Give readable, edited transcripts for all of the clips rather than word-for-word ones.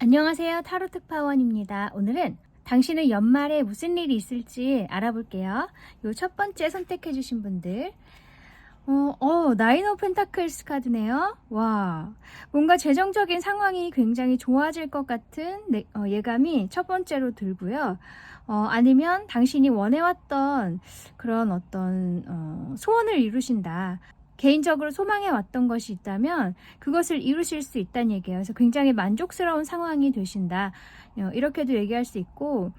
안녕하세요. 타로 특파원입니다. 오늘은 당신은 연말에 무슨 일이 있을지 알아볼게요. 요 첫 번째 선택해 주신 분들, 나인 오브 펜타클스 카드네요. 와, 뭔가 재정적인 상황이 굉장히 좋아질 것 같은 예감이 첫 번째로 들고요. 아니면 당신이 원해왔던 그런 어떤 소원을 이루신다. 개인적으로 소망해왔던 것이 있다면 그것을 이루실 수 있다는 얘기예요. 그래서 굉장히 만족스러운 상황이 되신다. 이렇게도 얘기할 수 있고,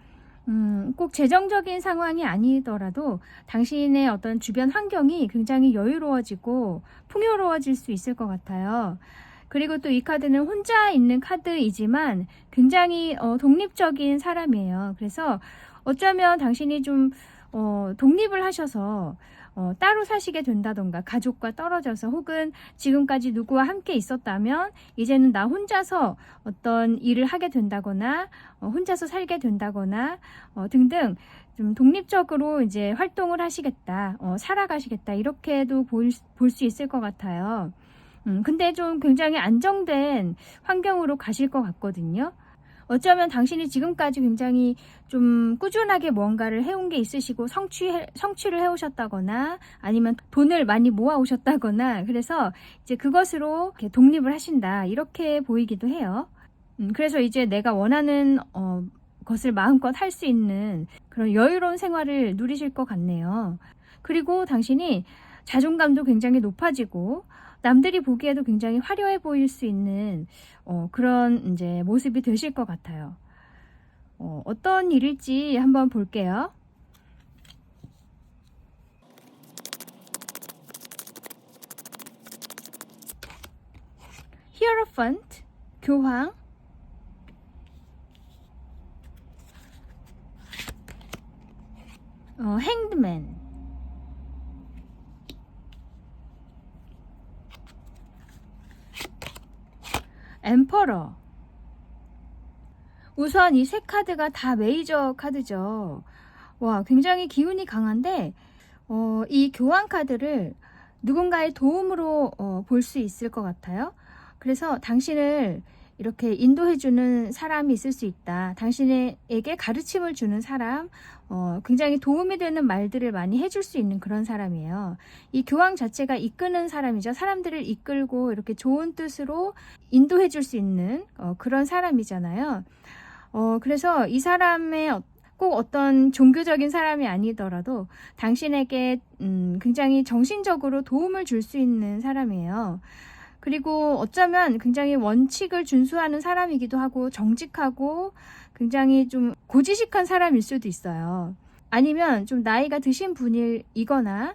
꼭 재정적인 상황이 아니더라도 당신의 어떤 주변 환경이 굉장히 여유로워지고 풍요로워질 수 있을 것 같아요. 그리고 또 이 카드는 혼자 있는 카드이지만 굉장히 독립적인 사람이에요. 그래서 어쩌면 당신이 좀 독립을 하셔서 따로 사시게 된다던가, 가족과 떨어져서, 혹은 지금까지 누구와 함께 있었다면 이제는 나 혼자서 어떤 일을 하게 된다거나 혼자서 살게 된다거나 등등 좀 독립적으로 이제 활동을 하시겠다, 살아가시겠다, 이렇게도 볼 수 있을 것 같아요. 근데 좀 굉장히 안정된 환경으로 가실 것 같거든요. 어쩌면 당신이 지금까지 굉장히 좀 꾸준하게 뭔가를 해온 게 있으시고 성취를 해오셨다거나 아니면 돈을 많이 모아오셨다거나, 그래서 이제 그것으로 이렇게 독립을 하신다, 이렇게 보이기도 해요. 그래서 이제 내가 원하는 것을 마음껏 할 수 있는 그런 여유로운 생활을 누리실 것 같네요. 그리고 당신이 자존감도 굉장히 높아지고 남들이 보기에도 굉장히 화려해 보일 수 있는 그런 이제 모습이 되실 것 같아요. 어떤 일일지 한번 볼게요. 히어로펀트, 교황, 행드맨, 엠퍼러. 우선 이 세 카드가 다 메이저 카드죠. 와, 굉장히 기운이 강한데 이 교황 카드를 누군가의 도움으로 볼 수 있을 것 같아요. 그래서 당신을 이렇게 인도해주는 사람이 있을 수 있다. 당신에게 가르침을 주는 사람, 굉장히 도움이 되는 말들을 많이 해줄 수 있는 그런 사람이에요. 이 교황 자체가 이끄는 사람이죠. 사람들을 이끌고 이렇게 좋은 뜻으로 인도해줄 수 있는 그런 사람이잖아요. 그래서 이 사람의 꼭 어떤 종교적인 사람이 아니더라도 당신에게 굉장히 정신적으로 도움을 줄 수 있는 사람이에요. 그리고 어쩌면 굉장히 원칙을 준수하는 사람이기도 하고 정직하고 굉장히 좀 고지식한 사람일 수도 있어요. 아니면 좀 나이가 드신 분이거나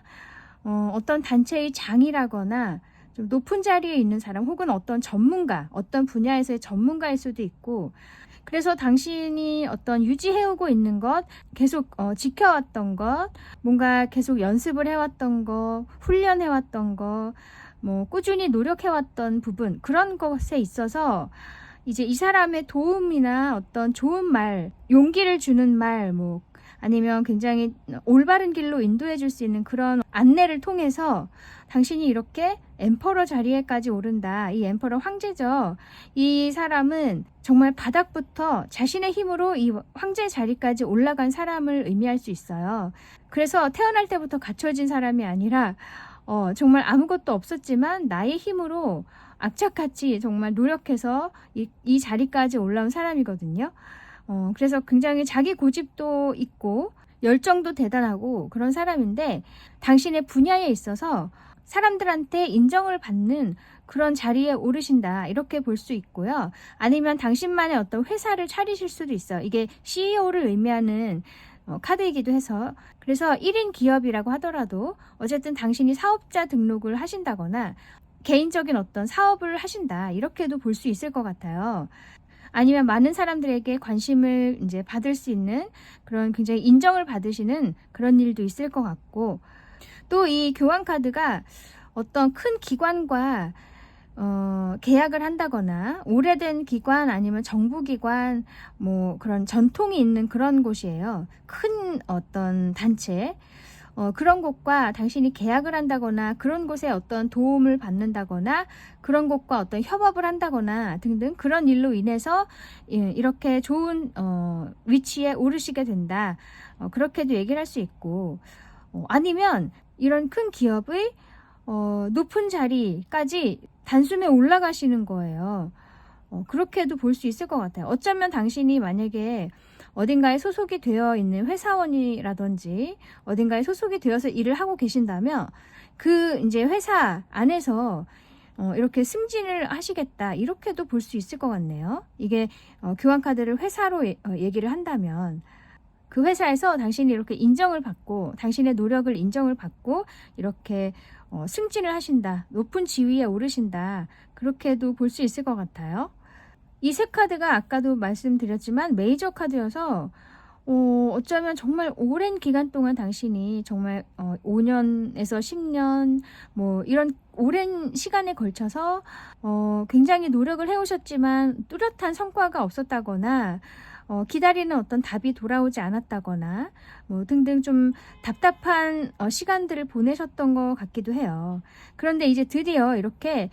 어떤 단체의 장이라거나 좀 높은 자리에 있는 사람, 혹은 어떤 전문가, 어떤 분야에서의 전문가일 수도 있고, 그래서 당신이 어떤 유지해오고 있는 것, 계속 지켜왔던 것, 뭔가 계속 연습을 해왔던 것, 훈련해왔던 것, 뭐 꾸준히 노력해왔던 부분, 그런 것에 있어서 이제 이 사람의 도움이나 어떤 좋은 말, 용기를 주는 말, 뭐 아니면 굉장히 올바른 길로 인도해 줄 수 있는 그런 안내를 통해서 당신이 이렇게 엠퍼러 자리에까지 오른다. 이 엠퍼러 황제죠. 이 사람은 정말 바닥부터 자신의 힘으로 이 황제 자리까지 올라간 사람을 의미할 수 있어요. 그래서 태어날 때부터 갖춰진 사람이 아니라 정말 아무것도 없었지만 나의 힘으로 악착같이 정말 노력해서 이 자리까지 올라온 사람이거든요. 그래서 굉장히 자기 고집도 있고 열정도 대단하고 그런 사람인데, 당신의 분야에 있어서 사람들한테 인정을 받는 그런 자리에 오르신다, 이렇게 볼 수 있고요. 아니면 당신만의 어떤 회사를 차리실 수도 있어요. 이게 CEO를 의미하는 카드이기도 해서, 그래서 1인 기업이라고 하더라도 어쨌든 당신이 사업자 등록을 하신다거나 개인적인 어떤 사업을 하신다, 이렇게도 볼 수 있을 것 같아요. 아니면 많은 사람들에게 관심을 이제 받을 수 있는 그런 굉장히 인정을 받으시는 그런 일도 있을 것 같고, 또 이 교환 카드가 어떤 큰 기관과 계약을 한다거나 오래된 기관 아니면 정부기관 뭐 그런 전통이 있는 그런 곳이에요. 큰 어떤 단체, 그런 곳과 당신이 계약을 한다거나 그런 곳에 어떤 도움을 받는다거나 그런 곳과 어떤 협업을 한다거나 등등 그런 일로 인해서 이렇게 좋은 위치에 오르시게 된다. 그렇게도 얘기를 할 수 있고, 아니면 이런 큰 기업의 높은 자리까지 단숨에 올라가시는 거예요. 그렇게도 볼 수 있을 것 같아요. 어쩌면 당신이 만약에 어딘가에 소속이 되어 있는 회사원이라든지 어딘가에 소속이 되어서 일을 하고 계신다면 그 이제 회사 안에서 이렇게 승진을 하시겠다, 이렇게도 볼 수 있을 것 같네요. 이게 교환카드를 회사로 얘기를 한다면 그 회사에서 당신이 이렇게 인정을 받고 당신의 노력을 인정을 받고 이렇게 승진을 하신다, 높은 지위에 오르신다, 그렇게도 볼 수 있을 것 같아요. 이 세 카드가 아까도 말씀드렸지만 메이저 카드여서 어쩌면 정말 오랜 기간 동안 당신이 정말 5년에서 10년 뭐 이런 오랜 시간에 걸쳐서 굉장히 노력을 해오셨지만 뚜렷한 성과가 없었다거나 기다리는 어떤 답이 돌아오지 않았다거나 뭐 등등 좀 답답한 시간들을 보내셨던 것 같기도 해요. 그런데 이제 드디어 이렇게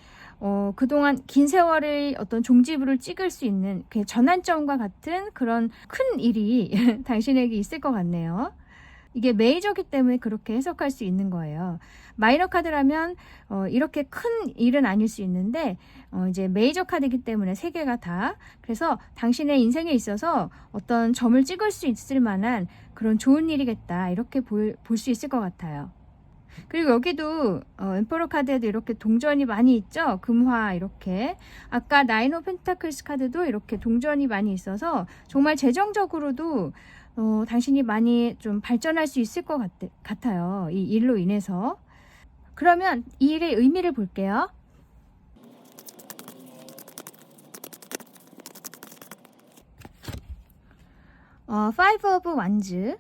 그동안 긴 세월의 어떤 종지부를 찍을 수 있는 그 전환점과 같은 그런 큰 일이 당신에게 있을 것 같네요. 이게 메이저기 때문에 그렇게 해석할 수 있는 거예요. 마이너 카드라면 이렇게 큰 일은 아닐 수 있는데 이제 메이저 카드이기 때문에 세 개가 다, 그래서 당신의 인생에 있어서 어떤 점을 찍을 수 있을 만한 그런 좋은 일이겠다, 이렇게 볼 수 있을 것 같아요. 그리고 여기도 엠퍼러 카드에도 이렇게 동전이 많이 있죠. 금화 이렇게. 아까 나인 오브 펜타클스 카드도 이렇게 동전이 많이 있어서 정말 재정적으로도 당신이 많이 좀 발전할 수 있을 것 같아요. 이 일로 인해서. 그러면 이 일의 의미를 볼게요. Five of Wands,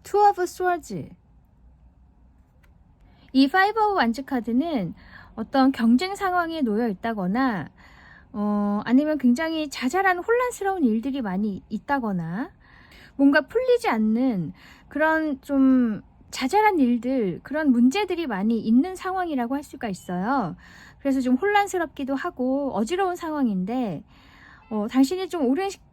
Two of Swords. 이 Five of Wands 카드는 어떤 경쟁 상황에 놓여 있다거나 아니면 굉장히 자잘한 혼란스러운 일들이 많이 있다거나 뭔가 풀리지 않는 그런 좀 자잘한 일들, 그런 문제들이 많이 있는 상황이라고 할 수가 있어요. 그래서 좀 혼란스럽기도 하고 어지러운 상황인데 당신이 좀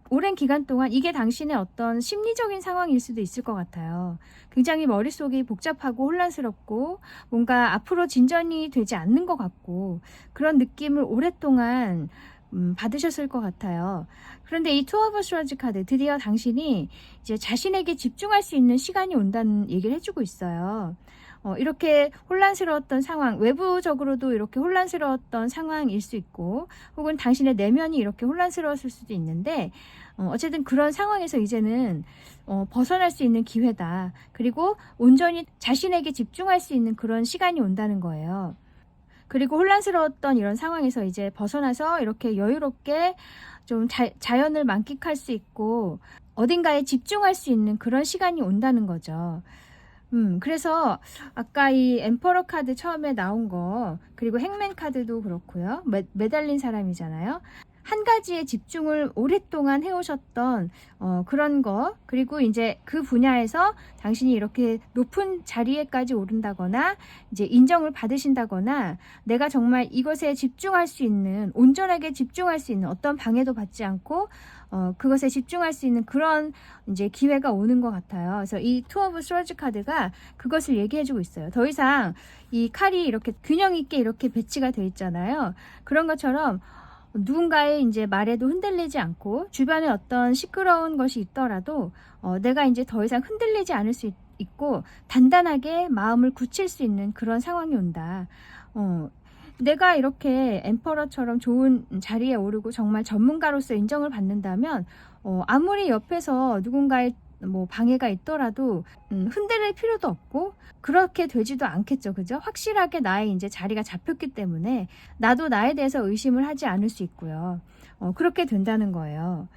오랜 기간 동안 이게 당신의 어떤 심리적인 상황일 수도 있을 것 같아요. 굉장히 머릿속이 복잡하고 혼란스럽고 뭔가 앞으로 진전이 되지 않는 것 같고 그런 느낌을 오랫동안 받으셨을 것 같아요. 그런데 이 투 오브 스워즈 카드, 드디어 당신이 이제 자신에게 집중할 수 있는 시간이 온다는 얘기를 해주고 있어요. 이렇게 혼란스러웠던 상황, 외부적으로도 이렇게 혼란스러웠던 상황일 수 있고 혹은 당신의 내면이 이렇게 혼란스러웠을 수도 있는데 어쨌든 그런 상황에서 이제는 벗어날 수 있는 기회다. 그리고 온전히 자신에게 집중할 수 있는 그런 시간이 온다는 거예요. 그리고 혼란스러웠던 이런 상황에서 이제 벗어나서 이렇게 여유롭게 좀 자연을 만끽할 수 있고 어딘가에 집중할 수 있는 그런 시간이 온다는 거죠. 그래서 아까 이 엠퍼러 카드 처음에 나온 거, 그리고 행맨 카드도 그렇고요. 매달린 사람이잖아요. 한 가지에 집중을 오랫동안 해오셨던 그런 거, 그리고 이제 그 분야에서 당신이 이렇게 높은 자리에까지 오른다거나 이제 인정을 받으신다거나 내가 정말 이것에 집중할 수 있는, 온전하게 집중할 수 있는, 어떤 방해도 받지 않고 그것에 집중할 수 있는 그런 이제 기회가 오는 것 같아요. 그래서 이 투 오브 스워즈 카드가 그것을 얘기해주고 있어요. 더 이상 이 칼이 이렇게 균형 있게 이렇게 배치가 돼 있잖아요. 그런 것처럼 누군가의 이제 말에도 흔들리지 않고 주변에 어떤 시끄러운 것이 있더라도 내가 이제 더 이상 흔들리지 않을 수 있고 단단하게 마음을 굳힐 수 있는 그런 상황이 온다. 내가 이렇게 엠퍼러처럼 좋은 자리에 오르고 정말 전문가로서 인정을 받는다면 아무리 옆에서 누군가의 뭐 방해가 있더라도 흔들릴 필요도 없고 그렇게 되지도 않겠죠. 그죠? 확실하게 나의 이제 자리가 잡혔기 때문에 나도 나에 대해서 의심을 하지 않을 수 있고요. 그렇게 된다는 거예요.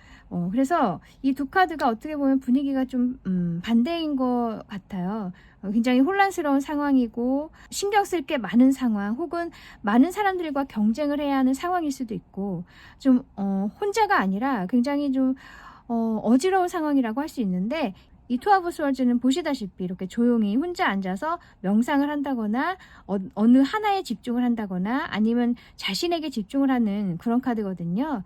그래서 이 두 카드가 어떻게 보면 분위기가 좀 반대인 것 같아요. 굉장히 혼란스러운 상황이고 신경 쓸 게 많은 상황, 혹은 많은 사람들과 경쟁을 해야 하는 상황일 수도 있고, 좀 혼자가 아니라 굉장히 좀 어지러운 상황이라고 할 수 있는데, 이 투 오브 스워즈는 보시다시피 이렇게 조용히 혼자 앉아서 명상을 한다거나 어느 하나에 집중을 한다거나 아니면 자신에게 집중을 하는 그런 카드거든요.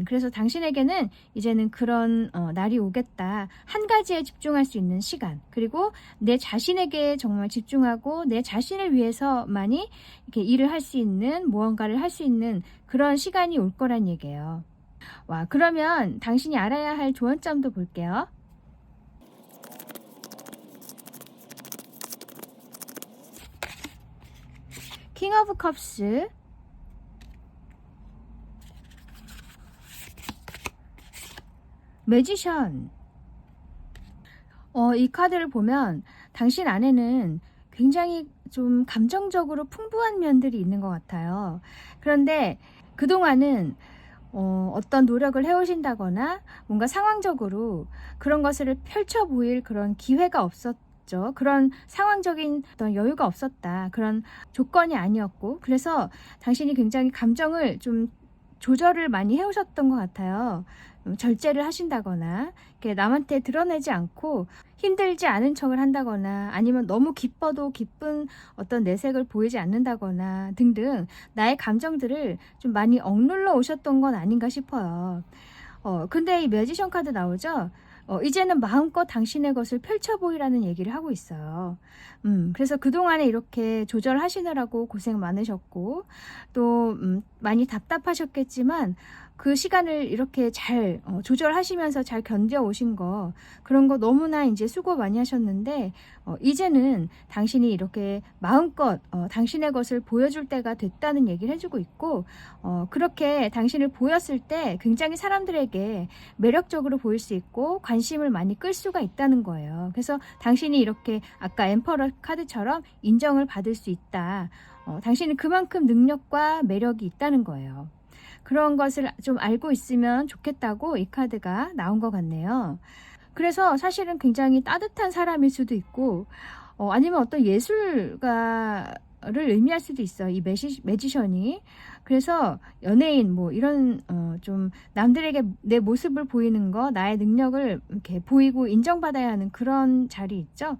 그래서 당신에게는 이제는 그런 날이 오겠다. 한 가지에 집중할 수 있는 시간, 그리고 내 자신에게 정말 집중하고 내 자신을 위해서만이 이렇게 일을 할 수 있는, 무언가를 할 수 있는 그런 시간이 올 거란 얘기예요. 와, 그러면 당신이 알아야 할 조언점도 볼게요. 킹 오브 컵스, 매지션. 이 카드를 보면 당신 안에는 굉장히 좀 감정적으로 풍부한 면들이 있는 것 같아요. 그런데 그동안은 어떤 노력을 해오신다거나 뭔가 상황적으로 그런 것을 펼쳐 보일 그런 기회가 없었죠. 그런 상황적인 어떤 여유가 없었다. 그런 조건이 아니었고, 그래서 당신이 굉장히 감정을 좀 조절을 많이 해오셨던 것 같아요. 절제를 하신다거나 이렇게 남한테 드러내지 않고 힘들지 않은 척을 한다거나, 아니면 너무 기뻐도 기쁜 어떤 내색을 보이지 않는다거나 등등 나의 감정들을 좀 많이 억눌러 오셨던 건 아닌가 싶어요. 근데 이 매지션 카드 나오죠? 이제는 마음껏 당신의 것을 펼쳐 보이라는 얘기를 하고 있어요. 그래서 그동안에 이렇게 조절하시느라고 고생 많으셨고, 또 많이 답답하셨겠지만 그 시간을 이렇게 잘 조절하시면서 잘 견뎌 오신 거, 그런 거 너무나 이제 수고 많이 하셨는데, 이제는 당신이 이렇게 마음껏 당신의 것을 보여줄 때가 됐다는 얘기를 해주고 있고, 그렇게 당신을 보였을 때 굉장히 사람들에게 매력적으로 보일 수 있고 관심을 많이 끌 수가 있다는 거예요. 그래서 당신이 이렇게 아까 엠퍼러 카드처럼 인정을 받을 수 있다. 당신은 그만큼 능력과 매력이 있다는 거예요. 그런 것을 좀 알고 있으면 좋겠다고 이 카드가 나온 것 같네요. 그래서 사실은 굉장히 따뜻한 사람일 수도 있고, 아니면 어떤 예술가를 의미할 수도 있어요. 이 매지션이. 그래서 연예인 뭐 이런 좀 남들에게 내 모습을 보이는 거, 나의 능력을 이렇게 보이고 인정받아야 하는 그런 자리 있죠.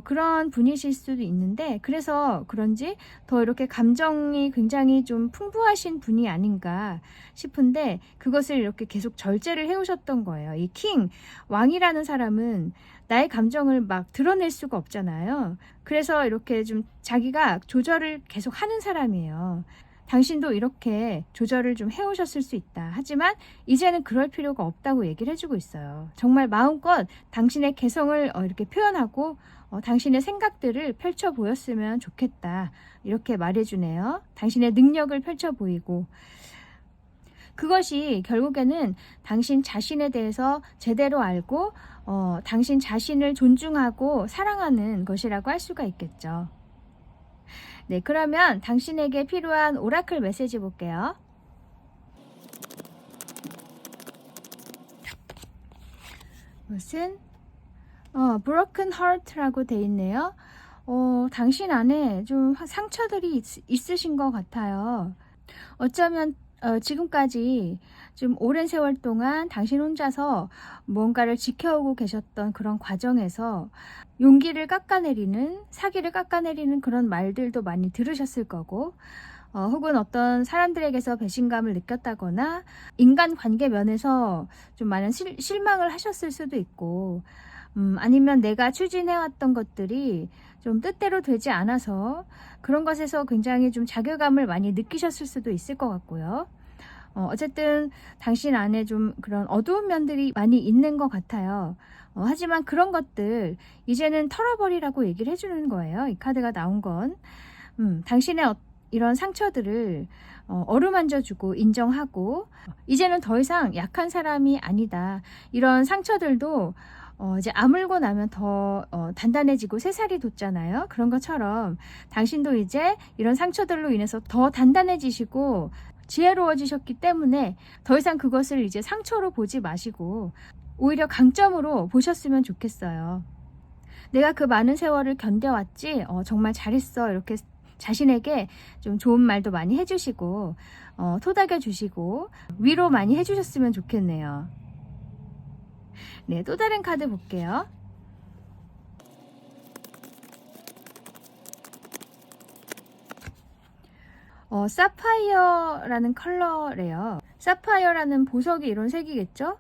그런 분이실 수도 있는데, 그래서 그런지 더 이렇게 감정이 굉장히 좀 풍부하신 분이 아닌가 싶은데, 그것을 이렇게 계속 절제를 해오셨던 거예요. 이 킹, 왕이라는 사람은 나의 감정을 막 드러낼 수가 없잖아요. 그래서 이렇게 좀 자기가 조절을 계속 하는 사람이에요. 당신도 이렇게 조절을 좀 해오셨을 수 있다. 하지만 이제는 그럴 필요가 없다고 얘기를 해주고 있어요. 정말 마음껏 당신의 개성을 이렇게 표현하고 당신의 생각들을 펼쳐 보였으면 좋겠다. 이렇게 말해주네요. 당신의 능력을 펼쳐 보이고, 그것이 결국에는 당신 자신에 대해서 제대로 알고 당신 자신을 존중하고 사랑하는 것이라고 할 수가 있겠죠. 네, 그러면 당신에게 필요한 오라클 메시지 볼게요. 무슨? broken heart라고 돼 있네요. 당신 안에 좀 상처들이 있으신 것 같아요. 어쩌면 지금까지 좀 오랜 세월 동안 당신 혼자서 뭔가를 지켜오고 계셨던 그런 과정에서 용기를 깎아내리는, 사기를 깎아내리는 그런 말들도 많이 들으셨을 거고, 혹은 어떤 사람들에게서 배신감을 느꼈다거나 인간관계 면에서 좀 많은 실망을 하셨을 수도 있고, 아니면 내가 추진해왔던 것들이 좀 뜻대로 되지 않아서 그런 것에서 굉장히 좀 자괴감을 많이 느끼셨을 수도 있을 것 같고요. 어쨌든 당신 안에 좀 그런 어두운 면들이 많이 있는 것 같아요. 하지만 그런 것들 이제는 털어버리라고 얘기를 해주는 거예요. 이 카드가 나온 건. 당신의 이런 상처들을 어루만져주고 인정하고, 이제는 더 이상 약한 사람이 아니다. 이런 상처들도 이제 아물고 나면 더 단단해지고 새살이 돋잖아요. 그런 것처럼 당신도 이제 이런 상처들로 인해서 더 단단해지시고 지혜로워지셨기 때문에 더 이상 그것을 이제 상처로 보지 마시고 오히려 강점으로 보셨으면 좋겠어요. 내가 그 많은 세월을 견뎌왔지, 정말 잘했어. 이렇게 자신에게 좀 좋은 말도 많이 해주시고, 토닥여 주시고, 위로 많이 해주셨으면 좋겠네요. 네, 또 다른 카드 볼게요. 사파이어라는 컬러래요. 사파이어라는 보석이 이런 색이겠죠?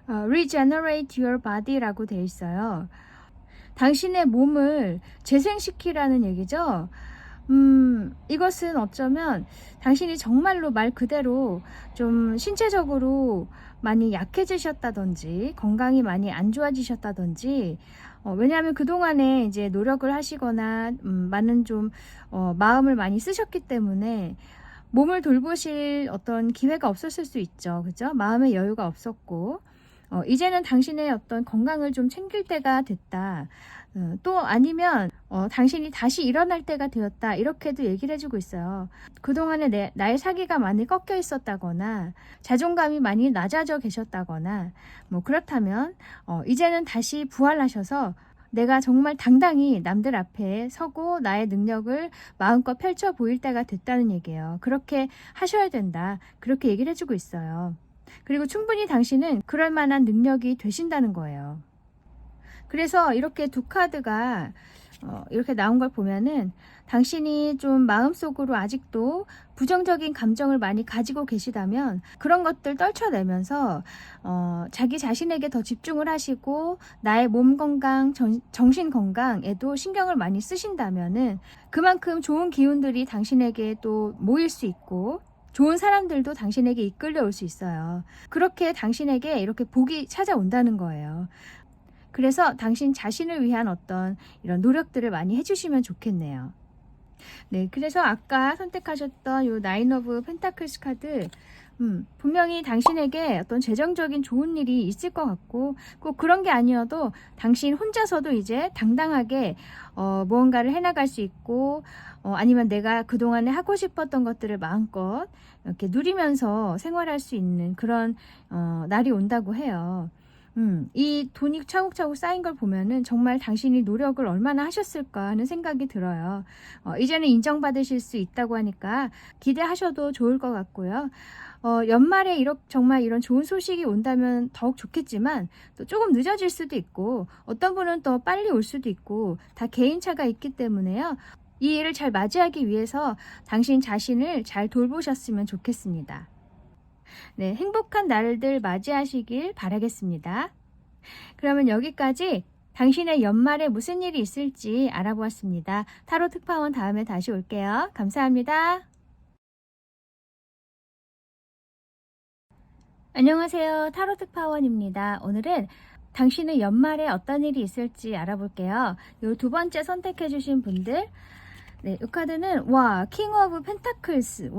Regenerate your body라고 되어 있어요. 당신의 몸을 재생시키라는 얘기죠. 이것은 어쩌면 당신이 정말로 말 그대로 좀 신체적으로 많이 약해지셨다든지 건강이 많이 안 좋아지셨다든지 왜냐하면 그동안에 이제 노력을 하시거나 많은 좀 마음을 많이 쓰셨기 때문에 몸을 돌보실 어떤 기회가 없었을 수 있죠. 그죠? 마음의 여유가 없었고 이제는 당신의 어떤 건강을 좀 챙길 때가 됐다. 또 아니면 당신이 다시 일어날 때가 되었다. 이렇게도 얘기를 해주고 있어요. 그동안에 나의 사기가 많이 꺾여 있었다거나 자존감이 많이 낮아져 계셨다거나 뭐 그렇다면 이제는 다시 부활하셔서 내가 정말 당당히 남들 앞에 서고 나의 능력을 마음껏 펼쳐 보일 때가 됐다는 얘기예요. 그렇게 하셔야 된다. 그렇게 얘기를 해주고 있어요. 그리고 충분히 당신은 그럴 만한 능력이 되신다는 거예요. 그래서 이렇게 두 카드가 이렇게 나온 걸 보면은 당신이 좀 마음속으로 아직도 부정적인 감정을 많이 가지고 계시다면 그런 것들 떨쳐내면서 자기 자신에게 더 집중을 하시고 나의 몸 건강, 정신 건강에도 신경을 많이 쓰신다면은 그만큼 좋은 기운들이 당신에게 또 모일 수 있고 좋은 사람들도 당신에게 이끌려 올 수 있어요. 그렇게 당신에게 이렇게 복이 찾아온다는 거예요. 그래서 당신 자신을 위한 어떤 이런 노력들을 많이 해주시면 좋겠네요. 네, 그래서 아까 선택하셨던 요 나인 오브 펜타클스 카드 분명히 당신에게 어떤 재정적인 좋은 일이 있을 것 같고 꼭 그런 게 아니어도 당신 혼자서도 이제 당당하게 무언가를 해나갈 수 있고 아니면 내가 그동안에 하고 싶었던 것들을 마음껏 이렇게 누리면서 생활할 수 있는 그런 날이 온다고 해요. 이 돈이 차곡차곡 쌓인 걸 보면은 정말 당신이 노력을 얼마나 하셨을까 하는 생각이 들어요. 이제는 인정받으실 수 있다고 하니까 기대하셔도 좋을 것 같고요. 연말에 정말 이런 좋은 소식이 온다면 더욱 좋겠지만 또 조금 늦어질 수도 있고 어떤 분은 또 빨리 올 수도 있고 다 개인차가 있기 때문에요. 이 일을 잘 맞이하기 위해서 당신 자신을 잘 돌보셨으면 좋겠습니다. 네, 행복한 날들 맞이하시길 바라겠습니다. 그러면 여기까지 당신의 연말에 무슨 일이 있을지 알아보았습니다. 타로 특파원 다음에 다시 올게요. 감사합니다. 안녕하세요. 타로 특파원입니다. 오늘은 당신의 연말에 어떤 일이 있을지 알아볼게요. 이 두 번째 선택해 주신 분들, 네, 이 카드는 킹 오브 펜타클스.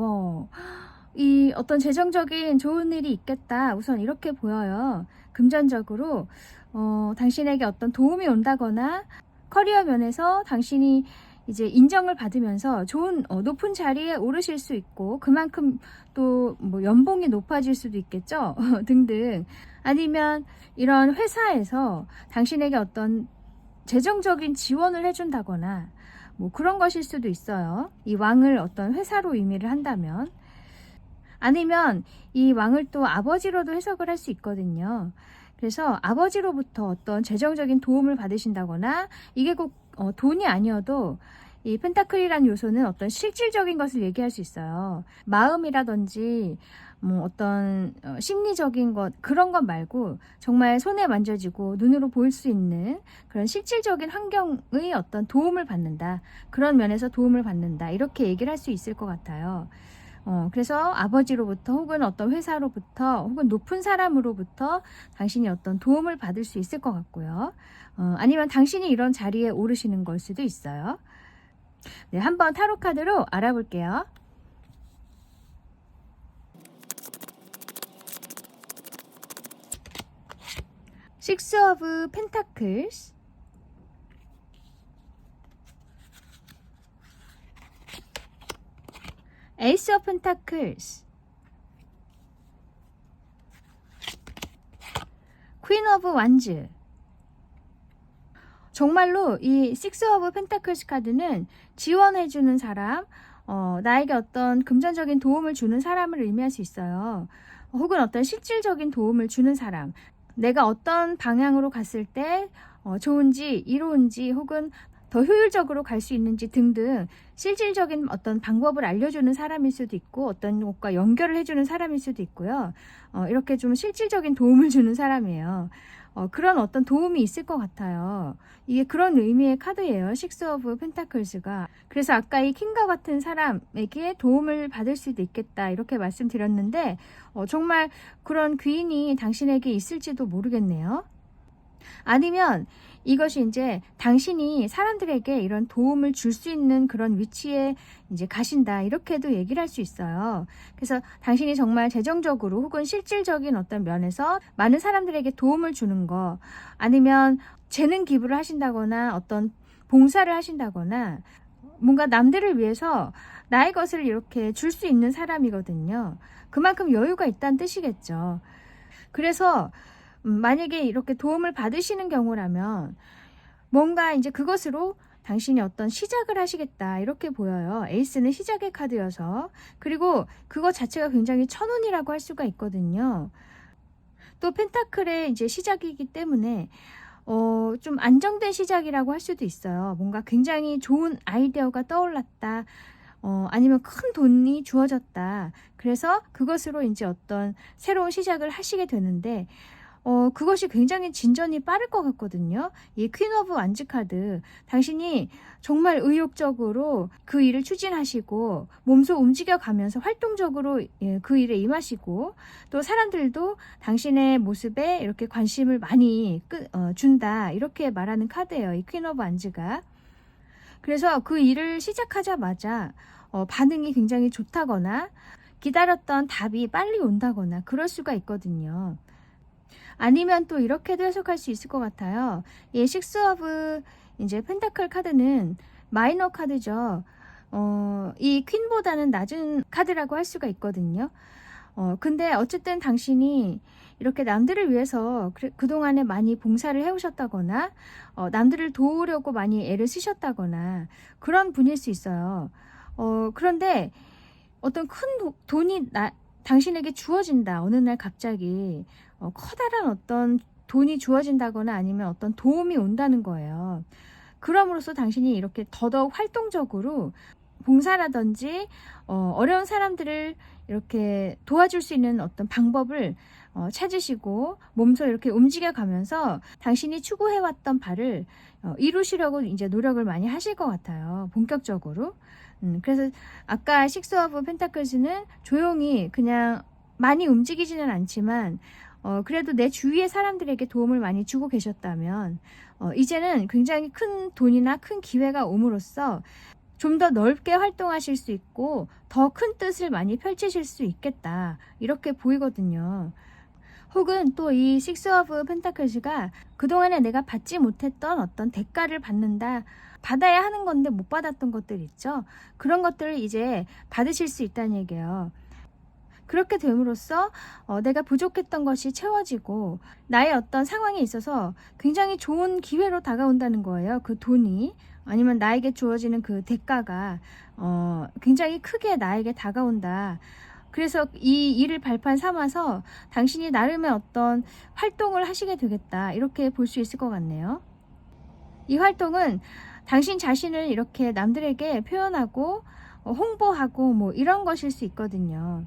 이 어떤 재정적인 좋은 일이 있겠다. 우선 이렇게 보여요. 금전적으로 당신에게 어떤 도움이 온다거나 커리어 면에서 당신이 이제 인정을 받으면서 좋은 높은 자리에 오르실 수 있고 그만큼 또 뭐 연봉이 높아질 수도 있겠죠. 등등. 아니면 이런 회사에서 당신에게 어떤 재정적인 지원을 해준다거나 뭐 그런 것일 수도 있어요. 이 왕을 어떤 회사로 의미를 한다면 아니면 이 왕을 또 아버지로도 해석을 할 수 있거든요. 그래서 아버지로부터 어떤 재정적인 도움을 받으신다거나 이게 꼭 돈이 아니어도 이 펜타클이라는 요소는 어떤 실질적인 것을 얘기할 수 있어요. 마음이라든지 뭐 어떤 심리적인 것 그런 것 말고 정말 손에 만져지고 눈으로 보일 수 있는 그런 실질적인 환경의 어떤 도움을 받는다. 그런 면에서 도움을 받는다. 이렇게 얘기를 할 수 있을 것 같아요. 그래서 아버지로부터 혹은 어떤 회사로부터 혹은 높은 사람으로부터 당신이 어떤 도움을 받을 수 있을 것 같고요. 아니면 당신이 이런 자리에 오르시는 걸 수도 있어요. 네, 한번 타로 카드로 알아볼게요. Six of Pentacles, Ace of Pentacles, Queen of Wands. 정말로 이 Six of Pentacles 카드는 지원해주는 사람, 나에게 어떤 금전적인 도움을 주는 사람을 의미할 수 있어요. 혹은 어떤 실질적인 도움을 주는 사람, 내가 어떤 방향으로 갔을 때 좋은지 이로운지 혹은 더 효율적으로 갈 수 있는지 등등 실질적인 어떤 방법을 알려주는 사람일 수도 있고 어떤 것과 연결을 해주는 사람일 수도 있고요. 이렇게 좀 실질적인 도움을 주는 사람이에요. 그런 어떤 도움이 있을 것 같아요. 이게 그런 의미의 카드예요. Six of Pentakles가. 그래서 아까 이 킹과 같은 사람에게 도움을 받을 수도 있겠다 이렇게 말씀드렸는데 정말 그런 귀인이 당신에게 있을지도 모르겠네요. 아니면 이것이 이제 당신이 사람들에게 이런 도움을 줄 수 있는 그런 위치에 이제 가신다 이렇게도 얘기를 할 수 있어요. 그래서 당신이 정말 재정적으로 혹은 실질적인 어떤 면에서 많은 사람들에게 도움을 주는 거, 아니면 재능 기부를 하신다거나 어떤 봉사를 하신다거나 뭔가 남들을 위해서 나의 것을 이렇게 줄 수 있는 사람이거든요. 그만큼 여유가 있다는 뜻이겠죠. 그래서 만약에 이렇게 도움을 받으시는 경우라면 뭔가 이제 그것으로 당신이 어떤 시작을 하시겠다 이렇게 보여요. 에이스는 시작의 카드여서. 그리고 그것 자체가 굉장히 천운이라고 할 수가 있거든요. 또 펜타클의 이제 시작이기 때문에 좀 안정된 시작이라고 할 수도 있어요. 뭔가 굉장히 좋은 아이디어가 떠올랐다. 아니면 큰 돈이 주어졌다. 그래서 그것으로 이제 어떤 새로운 시작을 하시게 되는데 그것이 굉장히 진전이 빠를 것 같거든요. 이 퀸 오브 완즈 카드, 당신이 정말 의욕적으로 그 일을 추진하시고 몸소 움직여가면서 활동적으로 그 일에 임하시고 또 사람들도 당신의 모습에 이렇게 관심을 많이 준다 이렇게 말하는 카드예요. 이 퀸 오브 완즈가. 그래서 그 일을 시작하자마자 반응이 굉장히 좋다거나 기다렸던 답이 빨리 온다거나 그럴 수가 있거든요. 아니면 또 이렇게도 해석할 수 있을 것 같아요. 이 식스 오브 이제 펜타클 카드는 마이너 카드죠. 이 퀸보다는 낮은 카드라고 할 수가 있거든요. 근데 어쨌든 당신이 이렇게 남들을 위해서 그동안에 많이 봉사를 해오셨다거나 남들을 도우려고 많이 애를 쓰셨다거나 그런 분일 수 있어요. 그런데 어떤 큰 돈이 당신에게 주어진다. 어느 날 갑자기 커다란 어떤 돈이 주어진다거나 아니면 어떤 도움이 온다는 거예요. 그럼으로써 당신이 이렇게 더더욱 활동적으로 봉사라든지 어려운 사람들을 이렇게 도와줄 수 있는 어떤 방법을 찾으시고 몸소 이렇게 움직여 가면서 당신이 추구해왔던 바를 이루시려고 이제 노력을 많이 하실 것 같아요. 본격적으로. 그래서 아까 식스 오브 펜타클스는 조용히 그냥 많이 움직이지는 않지만 그래도 내 주위의 사람들에게 도움을 많이 주고 계셨다면 이제는 굉장히 큰 돈이나 큰 기회가 옴으로써 좀 더 넓게 활동하실 수 있고 더 큰 뜻을 많이 펼치실 수 있겠다 이렇게 보이거든요. 혹은 또 이 식스 오브 펜타클스가 그동안에 내가 받지 못했던 어떤 대가를 받아야 하는 건데 못 받았던 것들 있죠. 그런 것들을 이제 받으실 수 있다는 얘기예요. 그렇게 됨으로써 내가 부족했던 것이 채워지고 나의 어떤 상황에 있어서 굉장히 좋은 기회로 다가온다는 거예요. 그 돈이 아니면 나에게 주어지는 그 대가가 굉장히 크게 나에게 다가온다. 그래서 이 일을 발판 삼아서 당신이 나름의 어떤 활동을 하시게 되겠다. 이렇게 볼 수 있을 것 같네요. 이 활동은 당신 자신을 이렇게 남들에게 표현하고 홍보하고 뭐 이런 것일 수 있거든요.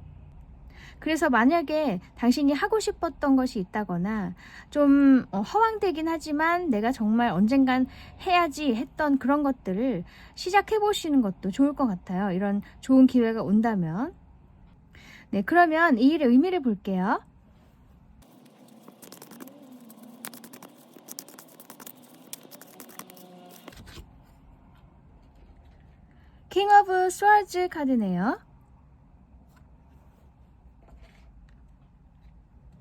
그래서 만약에 당신이 하고 싶었던 것이 있다거나 좀 허황되긴 하지만 내가 정말 언젠간 해야지 했던 그런 것들을 시작해 보시는 것도 좋을 것 같아요. 이런 좋은 기회가 온다면. 네, 그러면 이 일의 의미를 볼게요. 킹 오브 스워즈 카드네요.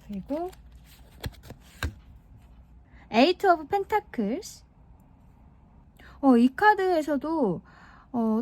그리고 Eight of Pentacles. 이 카드에서도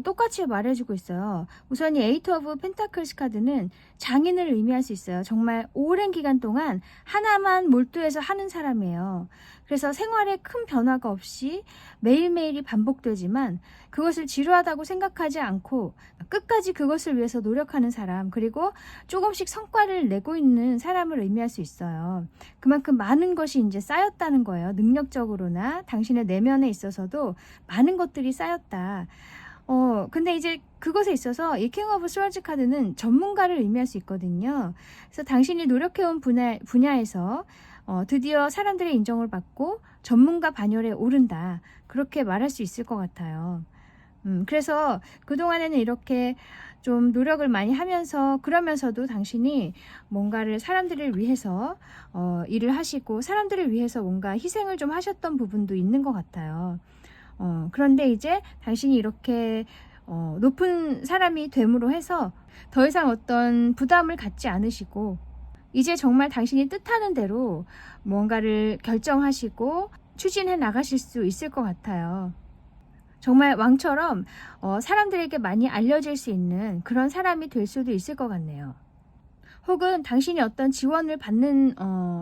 똑같이 말해주고 있어요. 우선 이 Eight of Pentacles 카드는 장인을 의미할 수 있어요. 정말 오랜 기간 동안 하나만 몰두해서 하는 사람이에요. 그래서 생활에 큰 변화가 없이 매일매일이 반복되지만 그것을 지루하다고 생각하지 않고 끝까지 그것을 위해서 노력하는 사람, 그리고 조금씩 성과를 내고 있는 사람을 의미할 수 있어요. 그만큼 많은 것이 이제 쌓였다는 거예요. 능력적으로나 당신의 내면에 있어서도 많은 것들이 쌓였다. 근데 이제 그것에 있어서 이 킹 오브 스워즈 카드는 전문가를 의미할 수 있거든요. 그래서 당신이 노력해온 분야에서 드디어 사람들의 인정을 받고 전문가 반열에 오른다. 그렇게 말할 수 있을 것 같아요. 그래서 그동안에는 이렇게 좀 노력을 많이 하면서, 그러면서도 당신이 뭔가를 사람들을 위해서 일을 하시고 사람들을 위해서 뭔가 희생을 좀 하셨던 부분도 있는 것 같아요. 그런데 이제 당신이 이렇게 높은 사람이 됨으로 해서 더 이상 어떤 부담을 갖지 않으시고 이제 정말 당신이 뜻하는 대로 뭔가를 결정하시고 추진해 나가실 수 있을 것 같아요. 정말 왕처럼 사람들에게 많이 알려질 수 있는 그런 사람이 될 수도 있을 것 같네요. 혹은 당신이 어떤 지원을 받는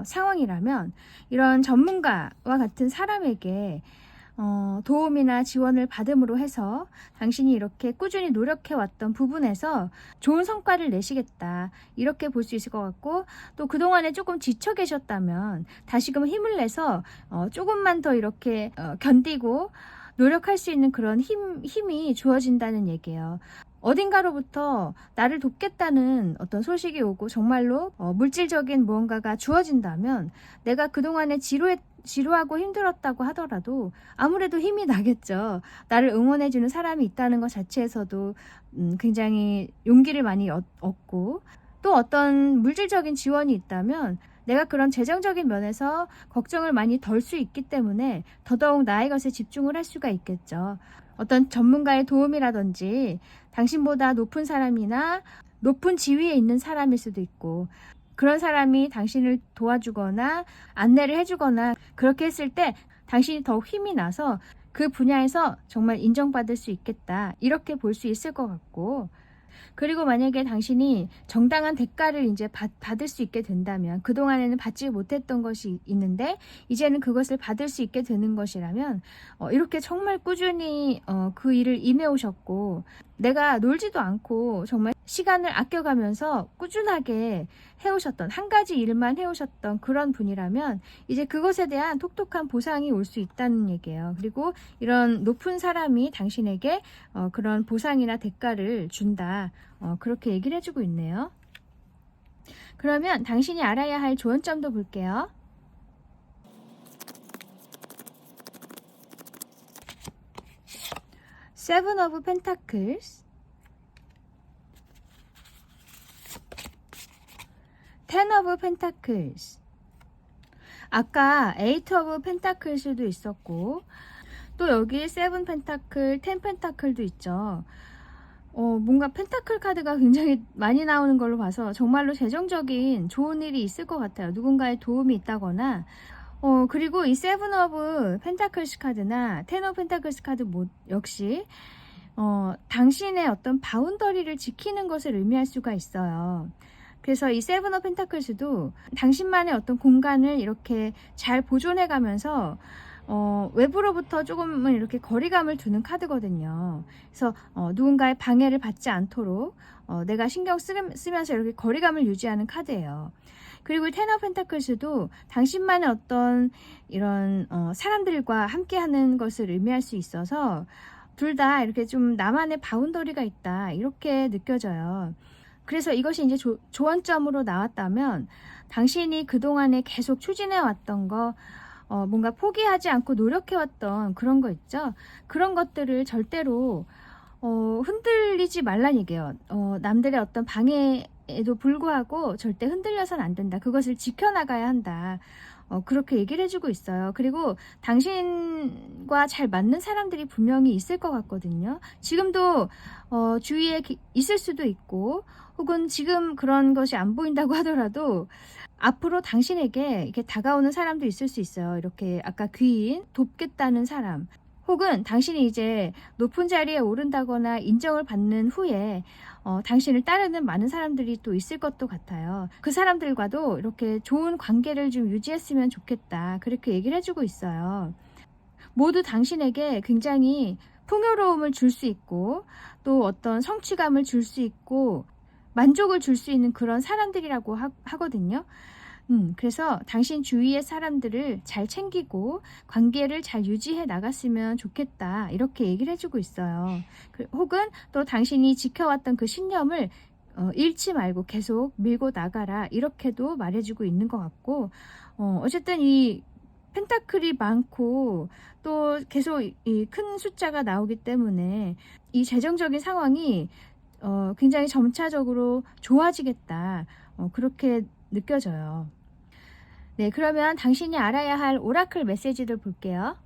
상황이라면 이런 전문가와 같은 사람에게 도움이나 지원을 받음으로 해서 당신이 이렇게 꾸준히 노력해왔던 부분에서 좋은 성과를 내시겠다, 이렇게 볼 수 있을 것 같고, 또 그동안에 조금 지쳐 계셨다면 다시금 힘을 내서 조금만 더 이렇게 견디고 노력할 수 있는 그런 힘이 주어진다는 얘기예요. 어딘가로부터 나를 돕겠다는 어떤 소식이 오고 정말로 물질적인 무언가가 주어진다면 내가 그동안에 지루하고 힘들었다고 하더라도 아무래도 힘이 나겠죠. 나를 응원해주는 사람이 있다는 것 자체에서도 굉장히 용기를 많이 얻고, 또 어떤 물질적인 지원이 있다면 내가 그런 재정적인 면에서 걱정을 많이 덜 수 있기 때문에 더더욱 나의 것에 집중을 할 수가 있겠죠. 어떤 전문가의 도움이라든지 당신보다 높은 사람이나 높은 지위에 있는 사람일 수도 있고, 그런 사람이 당신을 도와주거나 안내를 해주거나 그렇게 했을 때 당신이 더욱 힘이 나서 그 분야에서 정말 인정받을 수 있겠다, 이렇게 볼 수 있을 것 같고, 그리고 만약에 당신이 정당한 대가를 이제 받을 수 있게 된다면, 그동안에는 받지 못했던 것이 있는데 이제는 그것을 받을 수 있게 되는 것이라면 이렇게 정말 꾸준히 그 일을 임해오셨고, 내가 놀지도 않고 정말 시간을 아껴가면서 꾸준하게 해오셨던, 한 가지 일만 해오셨던 그런 분이라면 이제 그것에 대한 톡톡한 보상이 올 수 있다는 얘기예요. 그리고 이런 높은 사람이 당신에게 그런 보상이나 대가를 준다, 그렇게 얘기를 해주고 있네요. 그러면 당신이 알아야 할 좋은 점도 볼게요. Seven of Pentacles, Ten of Pentacles. 아까 Eight of Pentacles도 있었고, 또 여기 Seven Pentacle, Ten Pentacle도 있죠. 뭔가 펜타클 카드가 굉장히 많이 나오는 걸로 봐서 정말로 재정적인 좋은 일이 있을 것 같아요. 누군가의 도움이 있다거나. 그리고 이 세븐 오브 펜타클스 카드나 텐 오브 펜타클스 카드 역시 당신의 어떤 바운더리를 지키는 것을 의미할 수가 있어요. 그래서 이 세븐 오브 펜타클스도 당신만의 어떤 공간을 이렇게 잘 보존해 가면서 외부로부터 조금은 이렇게 거리감을 두는 카드거든요. 그래서 누군가의 방해를 받지 않도록 내가 신경 쓰면서 이렇게 거리감을 유지하는 카드예요. 그리고 텐 오브 펜타클스도 당신만의 어떤 이런 사람들과 함께하는 것을 의미할 수 있어서 둘 다 이렇게 좀 나만의 바운더리가 있다, 이렇게 느껴져요. 그래서 이것이 이제 조언점으로 나왔다면 당신이 그동안에 계속 추진해왔던 거, 뭔가 포기하지 않고 노력해왔던 그런 거 있죠. 그런 것들을 절대로 흔들리지 말란 얘기예요. 남들의 어떤 방해에도 불구하고 절대 흔들려서는 안 된다. 그것을 지켜나가야 한다. 그렇게 얘기를 해주고 있어요. 그리고 당신과 잘 맞는 사람들이 분명히 있을 것 같거든요. 지금도 주위에 있을 수도 있고, 혹은 지금 그런 것이 안 보인다고 하더라도 앞으로 당신에게 이렇게 다가오는 사람도 있을 수 있어요. 이렇게 아까 귀인, 돕겠다는 사람, 혹은 당신이 이제 높은 자리에 오른다거나 인정을 받는 후에 당신을 따르는 많은 사람들이 또 있을 것도 같아요. 그 사람들과도 이렇게 좋은 관계를 좀 유지했으면 좋겠다, 그렇게 얘기를 해주고 있어요. 모두 당신에게 굉장히 풍요로움을 줄 수 있고, 또 어떤 성취감을 줄 수 있고, 만족을 줄 수 있는 그런 사람들이라고 하거든요. 그래서 당신 주위의 사람들을 잘 챙기고 관계를 잘 유지해 나갔으면 좋겠다, 이렇게 얘기를 해주고 있어요. 혹은 또 당신이 지켜왔던 그 신념을 잃지 말고 계속 밀고 나가라, 이렇게도 말해주고 있는 것 같고, 어쨌든 이 펜타클이 많고 또 계속 이 큰 숫자가 나오기 때문에 이 재정적인 상황이 굉장히 점차적으로 좋아지겠다, 그렇게 느껴져요. 네, 그러면 당신이 알아야 할 오라클 메시지를 볼게요.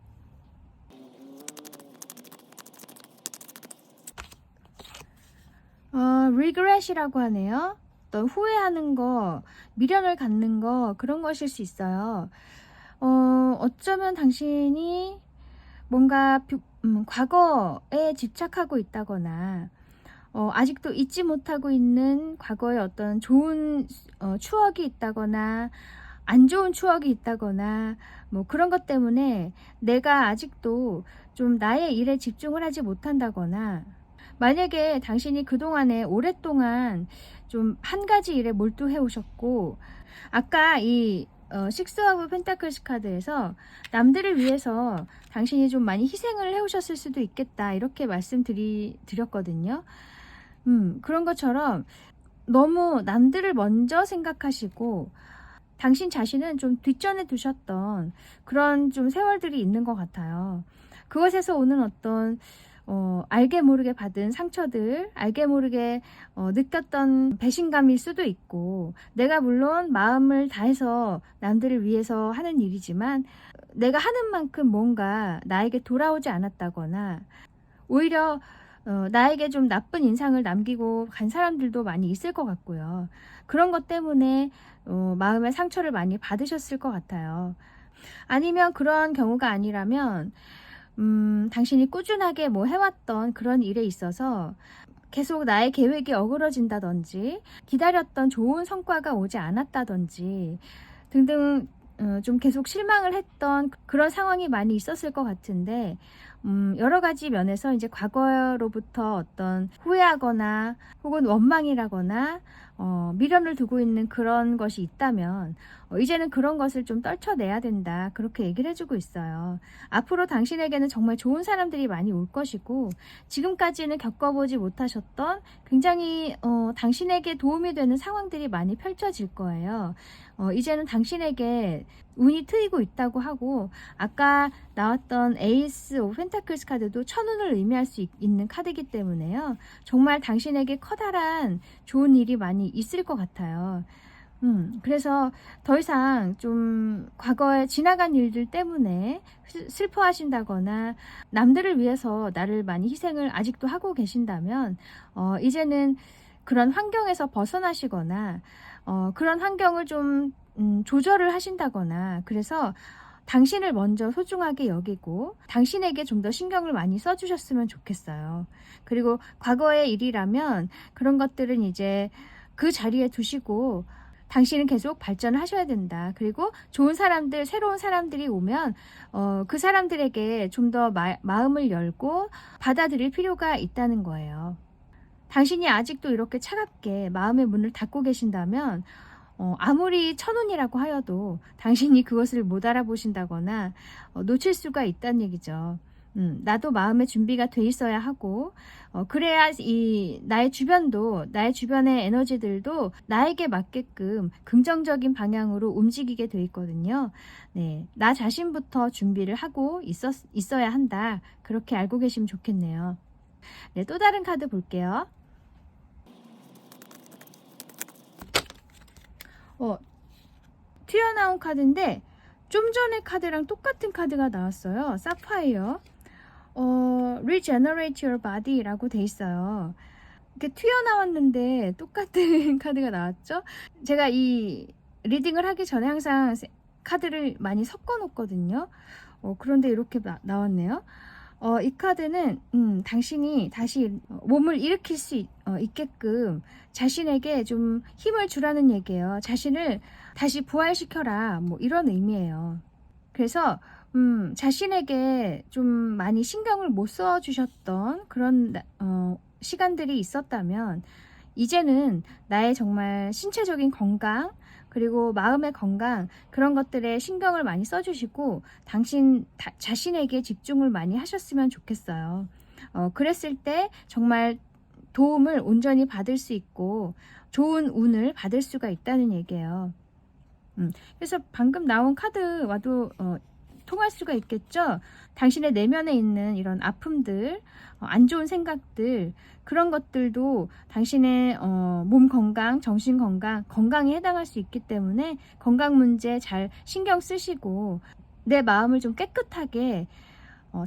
regret이라고 하네요. 어떤 후회하는 거, 미련을 갖는 거, 그런 것일 수 있어요. 어쩌면 당신이 뭔가 과거에 집착하고 있다거나, 아직도 잊지 못하고 있는 과거의 어떤 좋은 추억이 있다거나, 안 좋은 추억이 있다거나, 뭐 그런 것 때문에 내가 아직도 좀 나의 일에 집중을 하지 못한다거나, 만약에 당신이 그동안에 오랫동안 좀 한 가지 일에 몰두해 오셨고, 아까 이 식스 오브 펜타클스 카드에서 남들을 위해서 당신이 좀 많이 희생을 해 오셨을 수도 있겠다, 이렇게 말씀드렸거든요. 그런 것처럼 너무 남들을 먼저 생각하시고 당신 자신은 좀 뒷전에 두셨던 그런 좀 세월들이 있는 것 같아요. 그것에서 오는 어떤 알게 모르게 받은 상처들, 알게 모르게 느꼈던 배신감일 수도 있고, 내가 물론 마음을 다해서 남들을 위해서 하는 일이지만 내가 하는 만큼 뭔가 나에게 돌아오지 않았다거나, 오히려 나에게 좀 나쁜 인상을 남기고 간 사람들도 많이 있을 것 같고요. 그런 것 때문에 마음의 상처를 많이 받으셨을 것 같아요. 아니면 그런 경우가 아니라면 당신이 꾸준하게 뭐 해왔던 그런 일에 있어서 계속 나의 계획이 어그러진다든지, 기다렸던 좋은 성과가 오지 않았다든지 등등, 좀 계속 실망을 했던 그런 상황이 많이 있었을 것 같은데, 여러 가지 면에서 이제 과거로부터 어떤 후회하거나 혹은 원망이라거나 미련을 두고 있는 그런 것이 있다면 이제는 그런 것을 좀 떨쳐내야 된다, 그렇게 얘기를 해주고 있어요. 앞으로 당신에게는 정말 좋은 사람들이 많이 올 것이고, 지금까지는 겪어보지 못하셨던 굉장히 당신에게 도움이 되는 상황들이 많이 펼쳐질 거예요. 이제는 당신에게 운이 트이고 있다고 하고, 아까 나왔던 에이스 오브 펜타클스 카드도 천운을 의미할 수 있는 카드이기 때문에요. 정말 당신에게 커다란 좋은 일이 많이 있을 것 같아요. 그래서 더 이상 좀 과거에 지나간 일들 때문에 슬퍼하신다거나, 남들을 위해서 나를 많이 희생을 아직도 하고 계신다면 이제는 그런 환경에서 벗어나시거나, 그런 환경을 좀 조절을 하신다거나, 그래서 당신을 먼저 소중하게 여기고 당신에게 좀 더 신경을 많이 써주셨으면 좋겠어요. 그리고 과거의 일이라면 그런 것들은 이제 그 자리에 두시고 당신은 계속 발전을 하셔야 된다. 그리고 좋은 사람들, 새로운 사람들이 오면 그 사람들에게 좀 더 마음을 열고 받아들일 필요가 있다는 거예요. 당신이 아직도 이렇게 차갑게 마음의 문을 닫고 계신다면 아무리 천운이라고 하여도 당신이 그것을 못 알아보신다거나 놓칠 수가 있다는 얘기죠. 나도 마음의 준비가 돼 있어야 하고, 그래야 나의 주변도, 나의 주변의 에너지들도 나에게 맞게끔 긍정적인 방향으로 움직이게 돼 있거든요. 네, 나 자신부터 준비를 하고 있어야 한다, 그렇게 알고 계시면 좋겠네요. 네, 또 다른 카드 볼게요. 튀어나온 카드인데 좀 전에 카드랑 똑같은 카드가 나왔어요. 사파이어. Regenerate your body라고 돼 있어요. 이렇게 튀어나왔는데 똑같은 카드가 나왔죠. 제가 이 리딩을 하기 전에 항상 카드를 많이 섞어 놓거든요. 그런데 이렇게 나왔네요. 이 카드는 당신이 다시 몸을 일으킬 수 있게끔 자신에게 좀 힘을 주라는 얘기예요. 자신을 다시 부활시켜라, 뭐 이런 의미예요. 그래서 자신에게 좀 많이 신경을 못 써주셨던 그런 시간들이 있었다면 이제는 나의 정말 신체적인 건강 그리고 마음의 건강 그런 것들에 신경을 많이 써주시고 자신에게 집중을 많이 하셨으면 좋겠어요. 그랬을 때 정말 도움을 온전히 받을 수 있고 좋은 운을 받을 수가 있다는 얘기예요. 그래서 방금 나온 카드와도 통할 수가 있겠죠. 당신의 내면에 있는 이런 아픔들, 안 좋은 생각들 그런 것들도 당신의 몸 건강, 정신 건강, 건강에 해당할 수 있기 때문에 건강 문제 잘 신경 쓰시고 내 마음을 좀 깨끗하게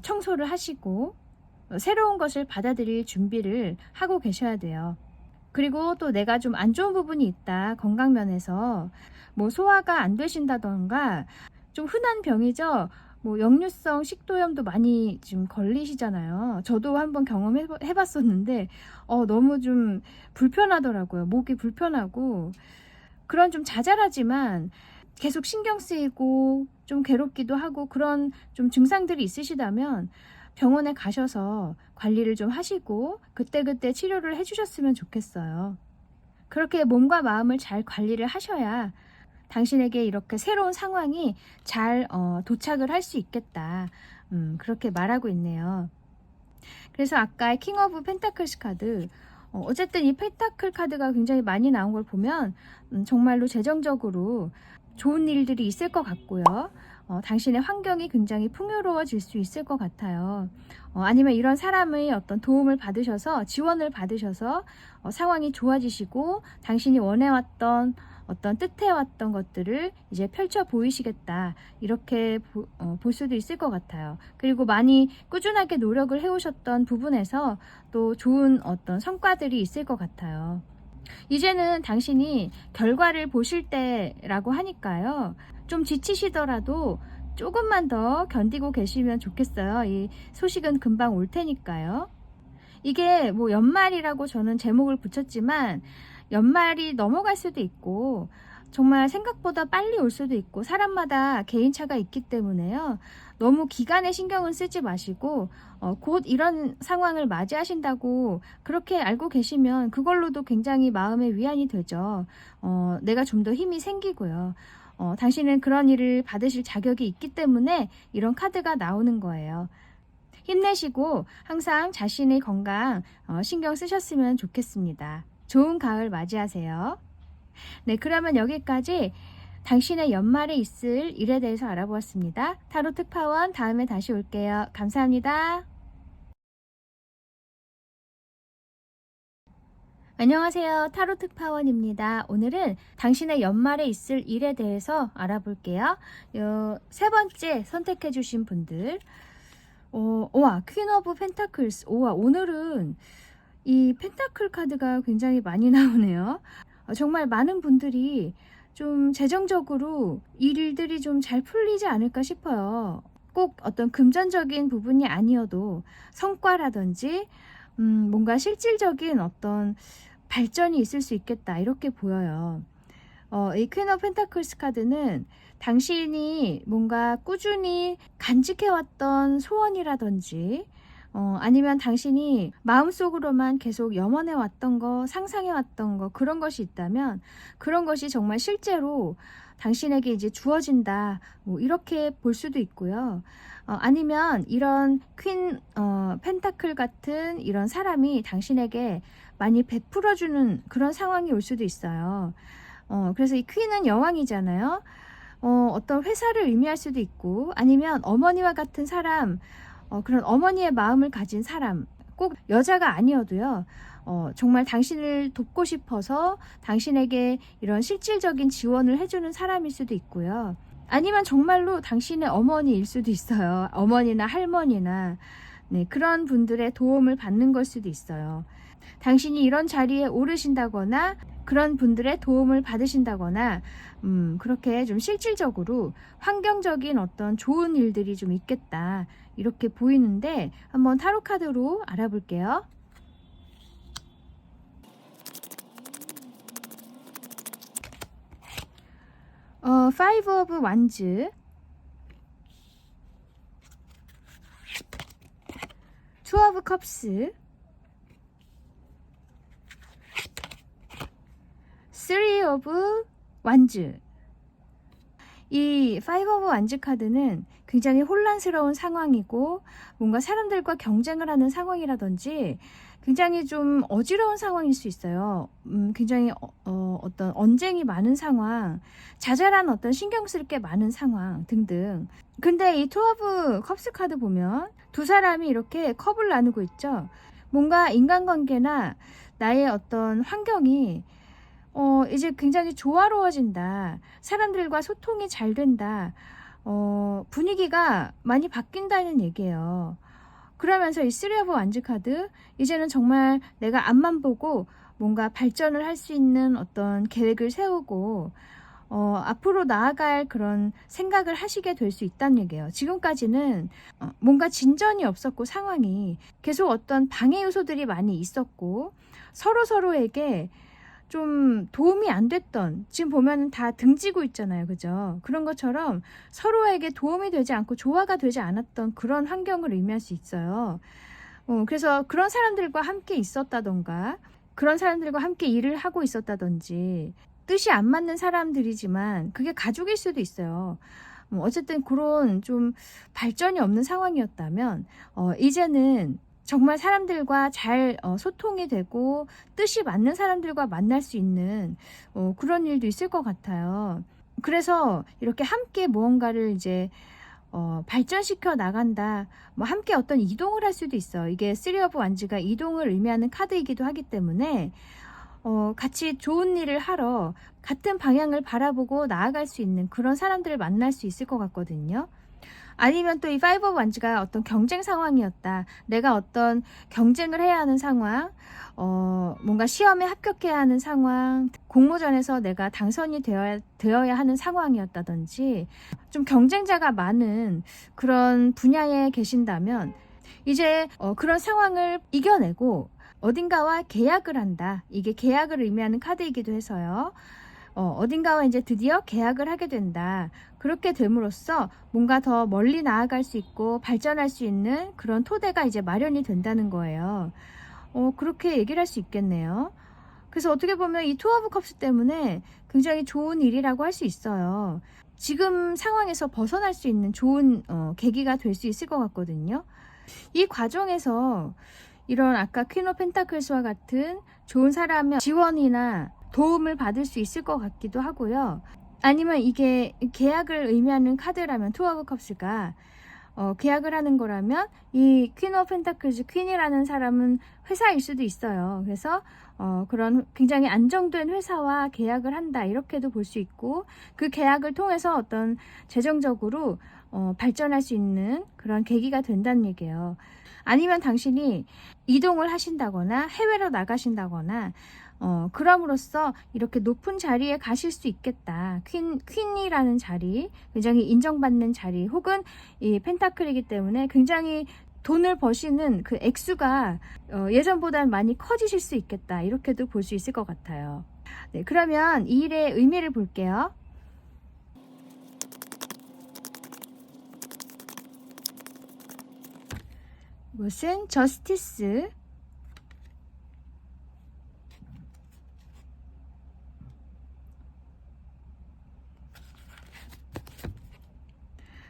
청소를 하시고 새로운 것을 받아들일 준비를 하고 계셔야 돼요. 그리고 또 내가 좀 안 좋은 부분이 있다. 건강 면에서 뭐 소화가 안 되신다던가 좀 흔한 병이죠. 뭐 역류성 식도염도 많이 좀 걸리시잖아요. 저도 한번 경험해봤었는데 너무 좀 불편하더라고요. 목이 불편하고 그런 좀 자잘하지만 계속 신경 쓰이고 좀 괴롭기도 하고 그런 좀 증상들이 있으시다면 병원에 가셔서 관리를 좀 하시고 그때그때 치료를 해주셨으면 좋겠어요. 그렇게 몸과 마음을 잘 관리를 하셔야 당신에게 이렇게 새로운 상황이 잘 도착을 할 수 있겠다. 그렇게 말하고 있네요. 그래서 아까 킹 오브 펜타클스 카드 어쨌든 이 펜타클 카드가 굉장히 많이 나온 걸 보면 정말로 재정적으로 좋은 일들이 있을 것 같고요. 당신의 환경이 굉장히 풍요로워질 수 있을 것 같아요. 아니면 이런 사람의 어떤 도움을 받으셔서 지원을 받으셔서 상황이 좋아지시고 당신이 원해왔던 어떤 뜻해왔던 것들을 이제 펼쳐 보이시겠다 이렇게 볼 수도 있을 것 같아요. 그리고 많이 꾸준하게 노력을 해오셨던 부분에서 또 좋은 어떤 성과들이 있을 것 같아요. 이제는 당신이 결과를 보실 때라고 하니까요. 좀 지치시더라도 조금만 더 견디고 계시면 좋겠어요. 이 소식은 금방 올 테니까요. 이게 뭐 연말이라고 저는 제목을 붙였지만 연말이 넘어갈 수도 있고 정말 생각보다 빨리 올 수도 있고 사람마다 개인차가 있기 때문에요. 너무 기간에 신경을 쓰지 마시고 곧 이런 상황을 맞이하신다고 그렇게 알고 계시면 그걸로도 굉장히 마음의 위안이 되죠. 내가 좀 더 힘이 생기고요. 당신은 그런 일을 받으실 자격이 있기 때문에 이런 카드가 나오는 거예요. 힘내시고 항상 자신의 건강 신경 쓰셨으면 좋겠습니다. 좋은 가을 맞이하세요. 네, 그러면 여기까지 당신의 연말에 있을 일에 대해서 알아보았습니다. 타로 특파원 다음에 다시 올게요. 감사합니다. 안녕하세요. 타로 특파원입니다. 오늘은 당신의 연말에 있을 일에 대해서 알아볼게요. 세 번째 선택해 주신 분들 와, 퀸 오브 펜타클스. 오늘은 이 펜타클 카드가 굉장히 많이 나오네요. 정말 많은 분들이 좀 재정적으로 일들이 좀 잘 풀리지 않을까 싶어요. 꼭 어떤 금전적인 부분이 아니어도 성과라든지 뭔가 실질적인 어떤 발전이 있을 수 있겠다 이렇게 보여요. 이 퀸 오브 펜타클스 카드는 당신이 뭔가 꾸준히 간직해왔던 소원이라든지 아니면 당신이 마음속으로만 계속 염원해왔던 거, 상상해왔던 거 그런 것이 있다면 그런 것이 정말 실제로 당신에게 이제 주어진다 뭐 이렇게 볼 수도 있고요. 아니면 이런 퀸 펜타클 같은 이런 사람이 당신에게 많이 베풀어주는 그런 상황이 올 수도 있어요. 그래서 이 퀸은 여왕이잖아요. 어떤 회사를 의미할 수도 있고 아니면 어머니와 같은 사람 그런 어머니의 마음을 가진 사람 꼭 여자가 아니어도요. 정말 당신을 돕고 싶어서 당신에게 이런 실질적인 지원을 해주는 사람일 수도 있고요. 아니면 정말로 당신의 어머니일 수도 있어요. 어머니나 할머니나 네, 그런 분들의 도움을 받는 걸 수도 있어요. 당신이 이런 자리에 오르신다거나 그런 분들의 도움을 받으신다거나 그렇게 좀 실질적으로 환경적인 어떤 좋은 일들이 좀 있겠다 이렇게 보이는데 한번 타로 카드로 알아볼게요. Five of Wands, Two of Cups, Three of Wands. 이 Five of Wands 카드는 굉장히 혼란스러운 상황이고 뭔가 사람들과 경쟁을 하는 상황이라든지 굉장히 좀 어지러운 상황일 수 있어요. 굉장히 어떤 언쟁이 많은 상황, 자잘한 어떤 신경 쓸 게 많은 상황 등등. 근데 이 투 오브 컵스 카드 보면 두 사람이 이렇게 컵을 나누고 있죠. 뭔가 인간관계나 나의 어떤 환경이 이제 굉장히 조화로워진다. 사람들과 소통이 잘 된다. 분위기가 많이 바뀐다는 얘기예요. 그러면서 이 쓰리 오브 완즈 카드, 이제는 정말 내가 앞만 보고 뭔가 발전을 할 수 있는 어떤 계획을 세우고 앞으로 나아갈 그런 생각을 하시게 될 수 있다는 얘기예요. 지금까지는 뭔가 진전이 없었고 상황이 계속 어떤 방해 요소들이 많이 있었고 서로에게 좀 도움이 안 됐던, 지금 보면 다 등지고 있잖아요. 그죠? 그런 것처럼 서로에게 도움이 되지 않고 조화가 되지 않았던 그런 환경을 의미할 수 있어요. 그래서 그런 사람들과 함께 있었다던가 그런 사람들과 함께 일을 하고 있었다든지 뜻이 안 맞는 사람들이지만 그게 가족일 수도 있어요. 어쨌든 그런 좀 발전이 없는 상황이었다면 이제는 정말 사람들과 잘 소통이 되고 뜻이 맞는 사람들과 만날 수 있는 그런 일도 있을 것 같아요. 그래서 이렇게 함께 무언가를 이제 발전시켜 나간다. 뭐 함께 어떤 이동을 할 수도 있어요. 이게 쓰리 오브 완즈가 이동을 의미하는 카드이기도 하기 때문에 같이 좋은 일을 하러 같은 방향을 바라보고 나아갈 수 있는 그런 사람들을 만날 수 있을 것 같거든요. 아니면 또 이 파이브 오브 완즈가 어떤 경쟁 상황이었다. 내가 어떤 경쟁을 해야 하는 상황, 뭔가 시험에 합격해야 하는 상황, 공모전에서 내가 당선이 되어야 하는 상황이었다든지 좀 경쟁자가 많은 그런 분야에 계신다면 이제 그런 상황을 이겨내고 어딘가와 계약을 한다. 이게 계약을 의미하는 카드이기도 해서요. 어딘가와 이제 드디어 계약을 하게 된다. 그렇게 됨으로써 뭔가 더 멀리 나아갈 수 있고 발전할 수 있는 그런 토대가 이제 마련이 된다는 거예요. 그렇게 얘기를 할 수 있겠네요. 그래서 어떻게 보면 이 투 오브 컵스 때문에 굉장히 좋은 일이라고 할 수 있어요. 지금 상황에서 벗어날 수 있는 좋은 계기가 될 수 있을 것 같거든요. 이 과정에서 이런 아까 퀸 오브 펜타클스와 같은 좋은 사람의 지원이나 도움을 받을 수 있을 것 같기도 하고요. 아니면 이게 계약을 의미하는 카드라면 투 오브 컵스가 계약을 하는 거라면 이 퀸 오브 펜타클스, 퀸이라는 사람은 회사일 수도 있어요. 그래서 그런 굉장히 안정된 회사와 계약을 한다 이렇게도 볼 수 있고 그 계약을 통해서 어떤 재정적으로 발전할 수 있는 그런 계기가 된다는 얘기예요. 아니면 당신이 이동을 하신다거나 해외로 나가신다거나 그럼으로써 이렇게 높은 자리에 가실 수 있겠다. 퀸이라는 자리, 굉장히 인정받는 자리, 혹은 이 펜타클이기 때문에 굉장히 돈을 버시는 그 액수가 예전보다는 많이 커지실 수 있겠다. 이렇게도 볼 수 있을 것 같아요. 네, 그러면 이 일의 의미를 볼게요. 이것은 저스티스,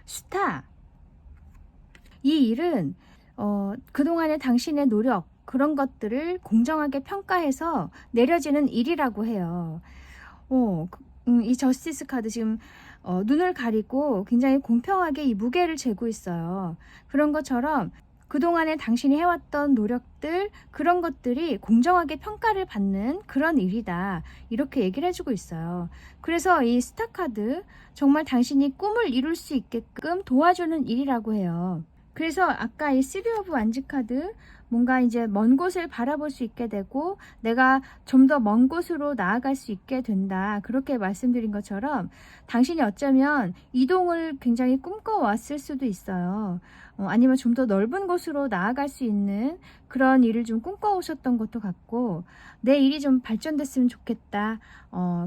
스타. 이 일은 그동안의 당신의 노력 그런 것들을 공정하게 평가해서 내려지는 일이라고 해요. 이 저스티스 카드 지금 눈을 가리고 굉장히 공평하게 이 무게를 재고 있어요. 그런 것처럼 그동안에 당신이 해왔던 노력들, 그런 것들이 공정하게 평가를 받는 그런 일이다. 이렇게 얘기를 해주고 있어요. 그래서 이 스타카드, 정말 당신이 꿈을 이룰 수 있게끔 도와주는 일이라고 해요. 그래서 아까 이 쓰리 오브 완즈 카드, 뭔가 이제 먼 곳을 바라볼 수 있게 되고 내가 좀 더 먼 곳으로 나아갈 수 있게 된다. 그렇게 말씀드린 것처럼 당신이 어쩌면 이동을 굉장히 꿈꿔왔을 수도 있어요. 아니면 좀 더 넓은 곳으로 나아갈 수 있는 그런 일을 좀 꿈꿔오셨던 것도 같고, 내 일이 좀 발전됐으면 좋겠다.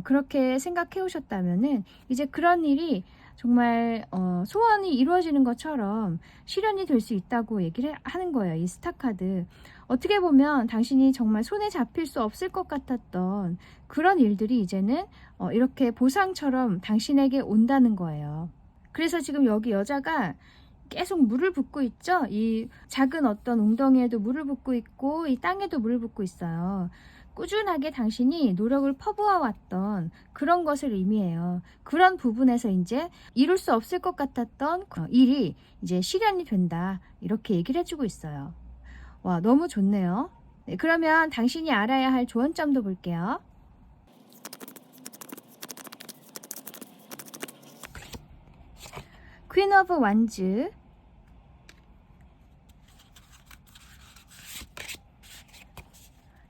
그렇게 생각해 오셨다면은 이제 그런 일이 정말 소원이 이루어지는 것처럼 실현이 될 수 있다고 얘기를 하는 거예요. 이 스타카드. 어떻게 보면 당신이 정말 손에 잡힐 수 없을 것 같았던 그런 일들이 이제는 이렇게 보상처럼 당신에게 온다는 거예요. 그래서 지금 여기 여자가 계속 물을 붓고 있죠. 이 작은 어떤 웅덩이에도 물을 붓고 있고 이 땅에도 물을 붓고 있어요. 꾸준하게 당신이 노력을 퍼부어 왔던 그런 것을 의미해요. 그런 부분에서 이제 이룰 수 없을 것 같았던 일이 이제 실현이 된다. 이렇게 얘기를 해주고 있어요. 와, 너무 좋네요. 네, 그러면 당신이 알아야 할 조언점도 볼게요. 퀸 오브 완즈,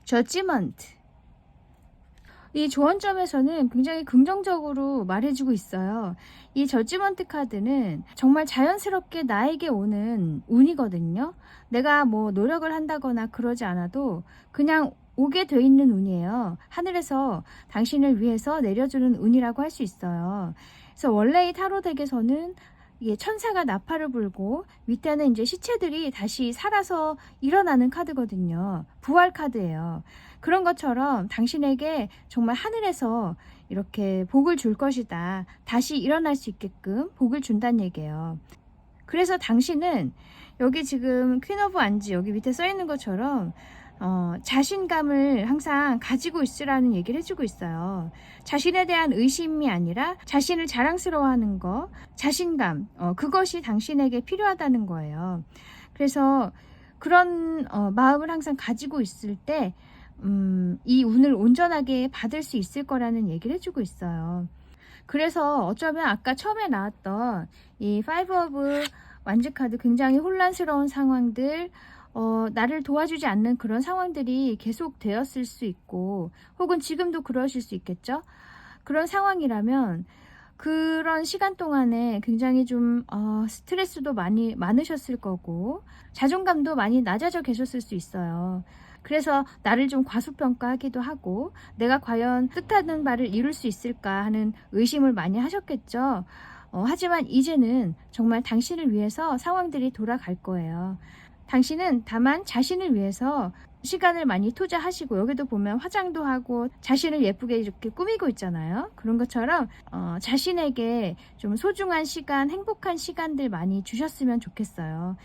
저지먼트. 이 조언점에서는 굉장히 긍정적으로 말해주고 있어요. 이 저지먼트 카드는 정말 자연스럽게 나에게 오는 운이거든요. 내가 뭐 노력을 한다거나 그러지 않아도 그냥 오게 돼 있는 운이에요. 하늘에서 당신을 위해서 내려주는 운이라고 할 수 있어요. 그래서 원래 이 타로 덱에서는 이게 천사가 나팔을 불고 밑에는 이제 시체들이 다시 살아서 일어나는 카드거든요. 부활 카드예요. 그런 것처럼 당신에게 정말 하늘에서 이렇게 복을 줄 것이다. 다시 일어날 수 있게끔 복을 준다는 얘기예요. 그래서 당신은 여기 지금 퀸 오브 완즈 여기 밑에 써 있는 것처럼 자신감을 항상 가지고 있으라는 얘기를 해주고 있어요. 자신에 대한 의심이 아니라 자신을 자랑스러워하는 거, 자신감, 그것이 당신에게 필요하다는 거예요. 그래서 그런 마음을 항상 가지고 있을 때 이 운을 온전하게 받을 수 있을 거라는 얘기를 해주고 있어요. 그래서 어쩌면 아까 처음에 나왔던 이 파이브 오브 완즈 카드, 굉장히 혼란스러운 상황들, 나를 도와주지 않는 그런 상황들이 계속 되었을 수 있고, 혹은 지금도 그러실 수 있겠죠. 그런 상황이라면 그런 시간 동안에 굉장히 좀 스트레스도 많으셨을 거고 자존감도 많이 낮아져 계셨을 수 있어요. 그래서 나를 좀 과소평가하기도 하고 내가 과연 뜻하는 바를 이룰 수 있을까 하는 의심을 많이 하셨겠죠. 하지만 이제는 정말 당신을 위해서 상황들이 돌아갈 거예요. 당신은 다만 자신을 위해서 시간을 많이 투자하시고, 여기도 보면 화장도 하고 자신을 예쁘게 이렇게 꾸미고 있잖아요. 그런 것처럼 자신에게 좀 소중한 시간, 행복한 시간들 많이 주셨으면 좋겠어요.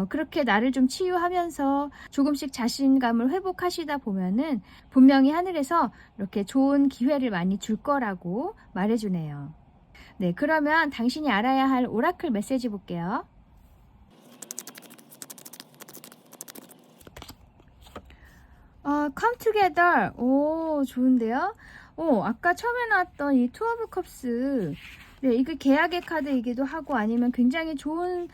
그렇게 나를 좀 치유하면서 조금씩 자신감을 회복하시다 보면은 분명히 하늘에서 이렇게 좋은 기회를 많이 줄 거라고 말해주네요. 네, 그러면 당신이 알아야 할 오라클 메시지 볼게요. come together. 오, 좋은데요? 아까 처음에 나왔던 이 투 오브 컵스. 네, 이거 계약의 카드이기도 하고 아니면 굉장히 좋은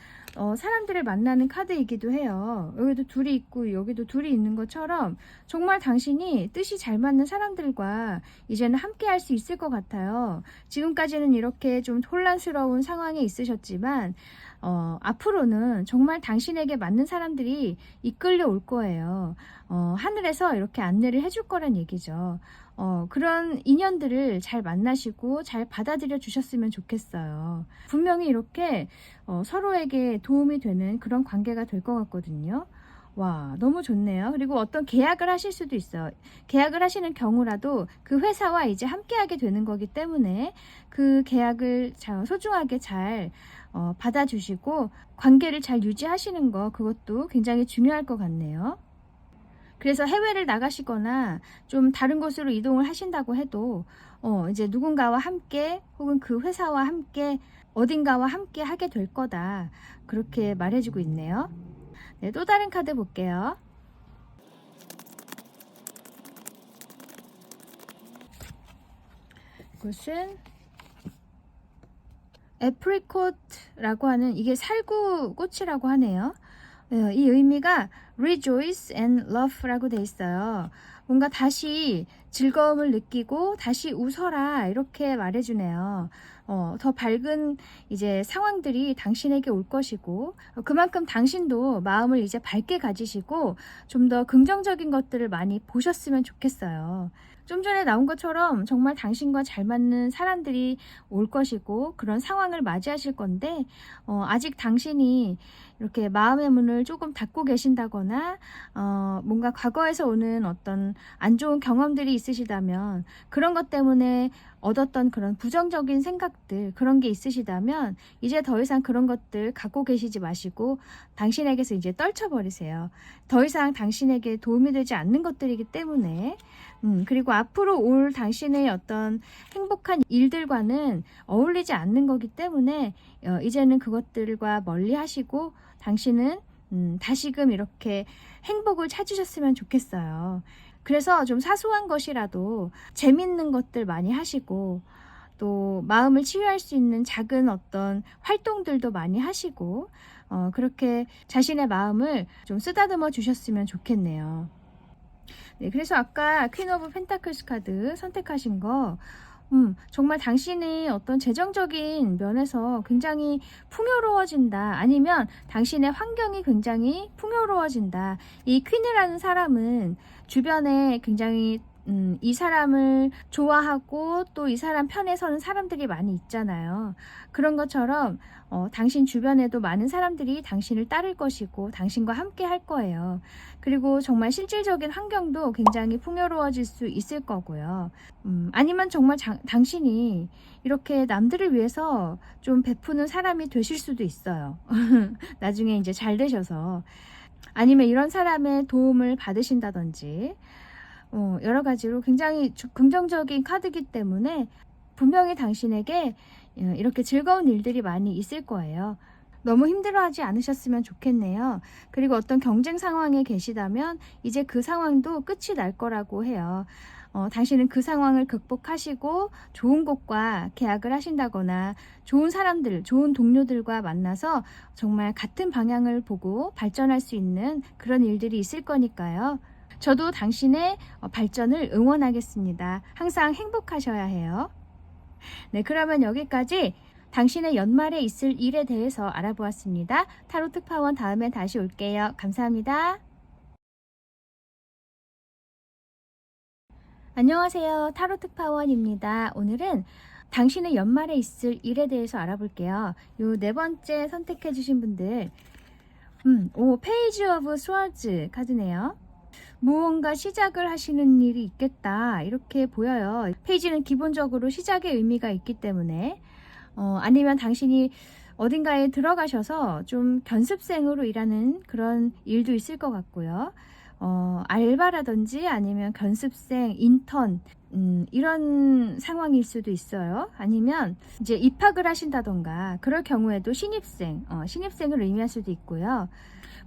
사람들을 만나는 카드이기도 해요. 여기도 둘이 있고 여기도 둘이 있는 것처럼 정말 당신이 뜻이 잘 맞는 사람들과 이제는 함께 할 수 있을 것 같아요. 지금까지는 이렇게 좀 혼란스러운 상황에 있으셨지만 앞으로는 정말 당신에게 맞는 사람들이 이끌려 올 거예요. 하늘에서 이렇게 안내를 해줄 거란 얘기죠. 그런 인연들을 잘 만나시고 잘 받아들여 주셨으면 좋겠어요. 분명히 이렇게 서로에게 도움이 되는 그런 관계가 될 것 같거든요. 와, 너무 좋네요. 그리고 어떤 계약을 하실 수도 있어요. 계약을 하시는 경우라도 그 회사와 이제 함께하게 되는 거기 때문에 그 계약을 소중하게 잘 받아주시고 관계를 잘 유지하시는 거, 그것도 굉장히 중요할 것 같네요. 그래서 해외를 나가시거나 좀 다른 곳으로 이동을 하신다고 해도 이제 누군가와 함께 혹은 그 회사와 함께 어딘가와 함께 하게 될 거다. 그렇게 말해주고 있네요. 네, 또 다른 카드 볼게요. 이것은 애프리콧라고 하는, 이게 살구꽃이라고 하네요. 이 의미가 rejoice and love라고 돼 있어요. 뭔가 다시 즐거움을 느끼고 다시 웃어라, 이렇게 말해주네요. 더 밝은 이제 상황들이 당신에게 올 것이고, 그만큼 당신도 마음을 이제 밝게 가지시고 좀 더 긍정적인 것들을 많이 보셨으면 좋겠어요. 좀 전에 나온 것처럼 정말 당신과 잘 맞는 사람들이 올 것이고 그런 상황을 맞이하실 건데, 아직 당신이 이렇게 마음의 문을 조금 닫고 계신다거나 뭔가 과거에서 오는 어떤 안 좋은 경험들이 있으시다면, 그런 것 때문에 얻었던 그런 부정적인 생각들, 그런 게 있으시다면 이제 더 이상 그런 것들 갖고 계시지 마시고 당신에게서 이제 떨쳐버리세요. 더 이상 당신에게 도움이 되지 않는 것들이기 때문에. 그리고 앞으로 올 당신의 어떤 행복한 일들과는 어울리지 않는 거기 때문에 이제는 그것들과 멀리 하시고 당신은 다시금 이렇게 행복을 찾으셨으면 좋겠어요. 그래서 좀 사소한 것이라도 재밌는 것들 많이 하시고, 또 마음을 치유할 수 있는 작은 어떤 활동들도 많이 하시고, 그렇게 자신의 마음을 좀 쓰다듬어 주셨으면 좋겠네요. 네, 그래서 아까 퀸 오브 펜타클스 카드 선택하신 거, 정말 당신의 어떤 재정적인 면에서 굉장히 풍요로워진다, 아니면 당신의 환경이 굉장히 풍요로워진다. 이 퀸이라는 사람은 주변에 굉장히 이 사람을 좋아하고 또 이 사람 편에 서는 사람들이 많이 있잖아요. 그런 것처럼 당신 주변에도 많은 사람들이 당신을 따를 것이고 당신과 함께 할 거예요. 그리고 정말 실질적인 환경도 굉장히 풍요로워질 수 있을 거고요. 아니면 정말 당신이 이렇게 남들을 위해서 좀 베푸는 사람이 되실 수도 있어요. 나중에 이제 잘 되셔서. 아니면 이런 사람의 도움을 받으신다든지, 여러 가지로 굉장히 긍정적인 카드이기 때문에 분명히 당신에게 이렇게 즐거운 일들이 많이 있을 거예요. 너무 힘들어하지 않으셨으면 좋겠네요. 그리고 어떤 경쟁 상황에 계시다면 이제 그 상황도 끝이 날 거라고 해요. 당신은 그 상황을 극복하시고 좋은 곳과 계약을 하신다거나 좋은 사람들, 좋은 동료들과 만나서 정말 같은 방향을 보고 발전할 수 있는 그런 일들이 있을 거니까요. 저도 당신의 발전을 응원하겠습니다. 항상 행복하셔야 해요. 네, 그러면 여기까지 당신의 연말에 있을 일에 대해서 알아보았습니다. 타로 특파원 다음에 다시 올게요. 감사합니다. 안녕하세요. 타로 특파원입니다. 오늘은 당신의 연말에 있을 일에 대해서 알아볼게요. 요 네 번째 선택해 주신 분들, 페이지 오브 스워즈 카드네요. 무언가 시작을 하시는 일이 있겠다, 이렇게 보여요. 페이지는 기본적으로 시작의 의미가 있기 때문에, 아니면 당신이 어딘가에 들어가셔서 좀 견습생으로 일하는 그런 일도 있을 것 같고요. 알바라든지 아니면 견습생, 인턴, 이런 상황일 수도 있어요. 아니면 이제 입학을 하신다던가 그럴 경우에도 신입생을 의미할 수도 있고요.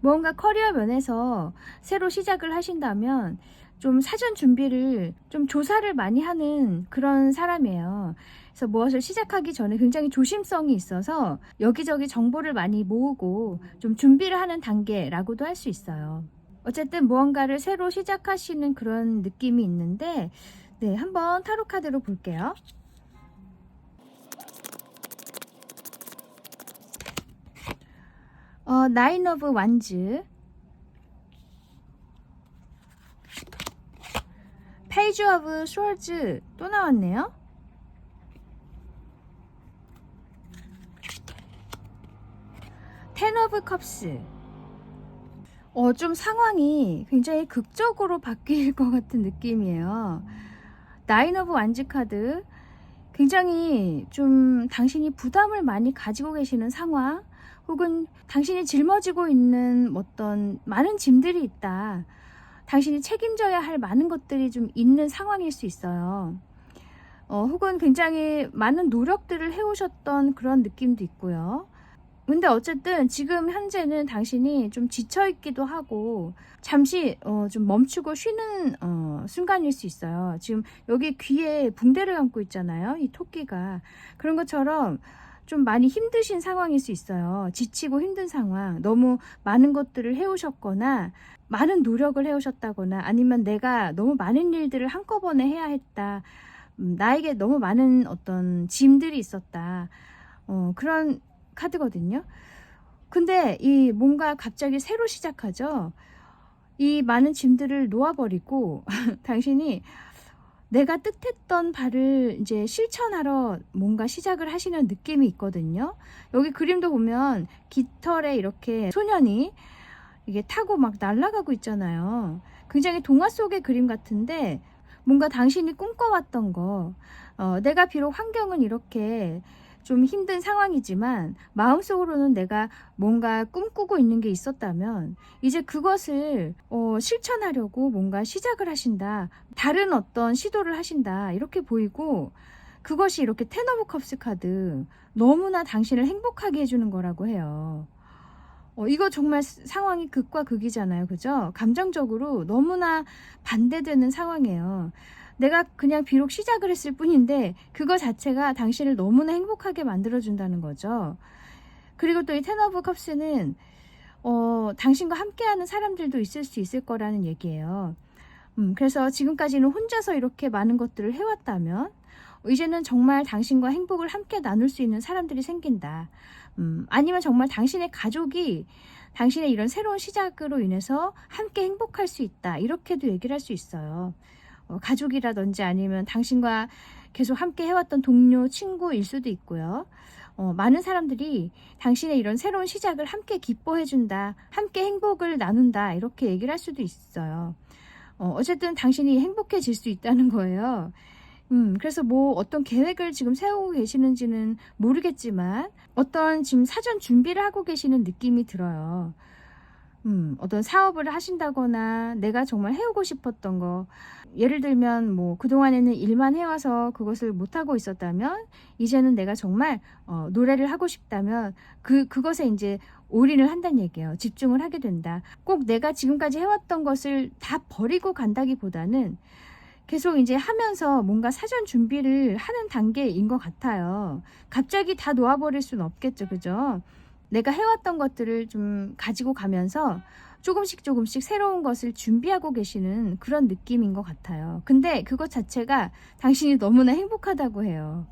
뭔가 커리어 면에서 새로 시작을 하신다면 좀 사전 준비를, 좀 조사를 많이 하는 그런 사람이에요. 그래서 무엇을 시작하기 전에 굉장히 조심성이 있어서 여기저기 정보를 많이 모으고 좀 준비를 하는 단계라고도 할 수 있어요. 어쨌든 무언가를 새로 시작하시는 그런 느낌이 있는데, 네, 한번 타로 카드로 볼게요. 나인 오브 완즈, 페이지 오브 스워즈 또 나왔네요. 텐 오브 컵스. 좀 상황이 굉장히 극적으로 바뀔 것 같은 느낌이에요. 나인 오브 완즈 카드, 굉장히 좀 당신이 부담을 많이 가지고 계시는 상황, 혹은 당신이 짊어지고 있는 어떤 많은 짐들이 있다, 당신이 책임져야 할 많은 것들이 좀 있는 상황일 수 있어요. 혹은 굉장히 많은 노력들을 해오셨던 그런 느낌도 있고요. 근데 어쨌든 지금 현재는 당신이 좀 지쳐있기도 하고 잠시 좀 멈추고 쉬는 순간일 수 있어요. 지금 여기 귀에 붕대를 감고 있잖아요. 이 토끼가. 그런 것처럼 좀 많이 힘드신 상황일 수 있어요. 지치고 힘든 상황. 너무 많은 것들을 해오셨거나 많은 노력을 해오셨다거나 아니면 내가 너무 많은 일들을 한꺼번에 해야 했다. 나에게 너무 많은 어떤 짐들이 있었다. 그런 카드거든요. 근데 이 뭔가 갑자기 새로 시작하죠. 이 많은 짐들을 놓아버리고 당신이 내가 뜻했던 바를 이제 실천하러 뭔가 시작을 하시는 느낌이 있거든요. 여기 그림도 보면 깃털에 이렇게 소년이 이게 타고 막 날아가고 있잖아요. 굉장히 동화 속의 그림 같은데 뭔가 당신이 꿈꿔왔던 거, 내가 비록 환경은 이렇게 좀 힘든 상황이지만 마음속으로는 내가 뭔가 꿈꾸고 있는 게 있었다면 이제 그것을 실천하려고 뭔가 시작을 하신다. 다른 어떤 시도를 하신다. 이렇게 보이고 그것이 이렇게 텐 오브 컵스 카드 너무나 당신을 행복하게 해주는 거라고 해요. 이거 정말 상황이 극과 극이잖아요. 그죠? 감정적으로 너무나 반대되는 상황이에요. 내가 그냥 비록 시작을 했을 뿐인데 그거 자체가 당신을 너무나 행복하게 만들어준다는 거죠. 그리고 또 이 텐 오브 컵스는 당신과 함께하는 사람들도 있을 수 있을 거라는 얘기예요. 그래서 지금까지는 혼자서 이렇게 많은 것들을 해왔다면 이제는 정말 당신과 행복을 함께 나눌 수 있는 사람들이 생긴다. 아니면 정말 당신의 가족이 당신의 이런 새로운 시작으로 인해서 함께 행복할 수 있다. 이렇게도 얘기를 할 수 있어요. 가족이라든지 아니면 당신과 계속 함께 해왔던 동료, 친구일 수도 있고요. 많은 사람들이 당신의 이런 새로운 시작을 함께 기뻐해준다. 함께 행복을 나눈다. 이렇게 얘기를 할 수도 있어요. 어쨌든 당신이 행복해질 수 있다는 거예요. 그래서 뭐 어떤 계획을 지금 세우고 계시는지는 모르겠지만 어떤 지금 사전 준비를 하고 계시는 느낌이 들어요. 어떤 사업을 하신다거나 내가 정말 해오고 싶었던 거, 예를 들면 뭐 그동안에는 일만 해와서 그것을 못하고 있었다면 이제는 내가 정말 노래를 하고 싶다면 그것에 이제 올인을 한다는 얘기예요. 집중을 하게 된다. 꼭 내가 지금까지 해왔던 것을 다 버리고 간다기보다는 계속 이제 하면서 뭔가 사전 준비를 하는 단계인 것 같아요. 갑자기 다 놓아버릴 수는 없겠죠. 그죠? 내가 해왔던 것들을 좀 가지고 가면서 조금씩 조금씩 새로운 것을 준비하고 계시는 그런 느낌인 것 같아요. 근데 그것 자체가 당신이 너무나 행복하다고 해요.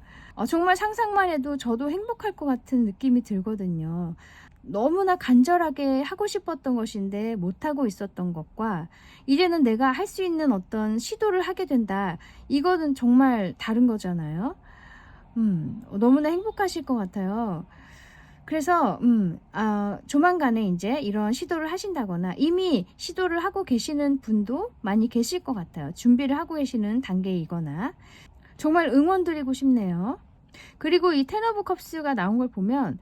정말 상상만 해도 저도 행복할 것 같은 느낌이 들거든요. 너무나 간절하게 하고 싶었던 것인데 못하고 있었던 것과 이제는 내가 할 수 있는 어떤 시도를 하게 된다. 이거는 정말 다른 거잖아요. 너무나 행복하실 것 같아요. 그래서 조만간에 이제 이런 시도를 하신다거나 이미 시도를 하고 계시는 분도 많이 계실 것 같아요. 준비를 하고 계시는 단계이거나 정말 응원드리고 싶네요. 그리고 이 텐 오브 컵스가 나온 걸 보면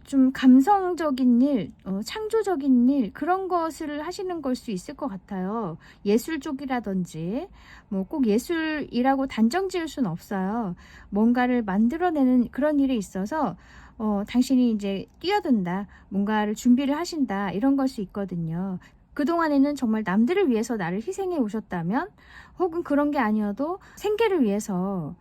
좀 감성적인 일, 창조적인 일 그런 것을 하시는 걸 수 있을 것 같아요. 예술 쪽이라든지 뭐 꼭 예술이라고 단정 지을 수는 없어요. 뭔가를 만들어내는 그런 일에 있어서 당신이 이제 뛰어든다, 뭔가를 준비를 하신다 이런 걸 수 있거든요. 그동안에는 정말 남들을 위해서 나를 희생해 오셨다면 혹은 그런 게 아니어도 생계를 위해서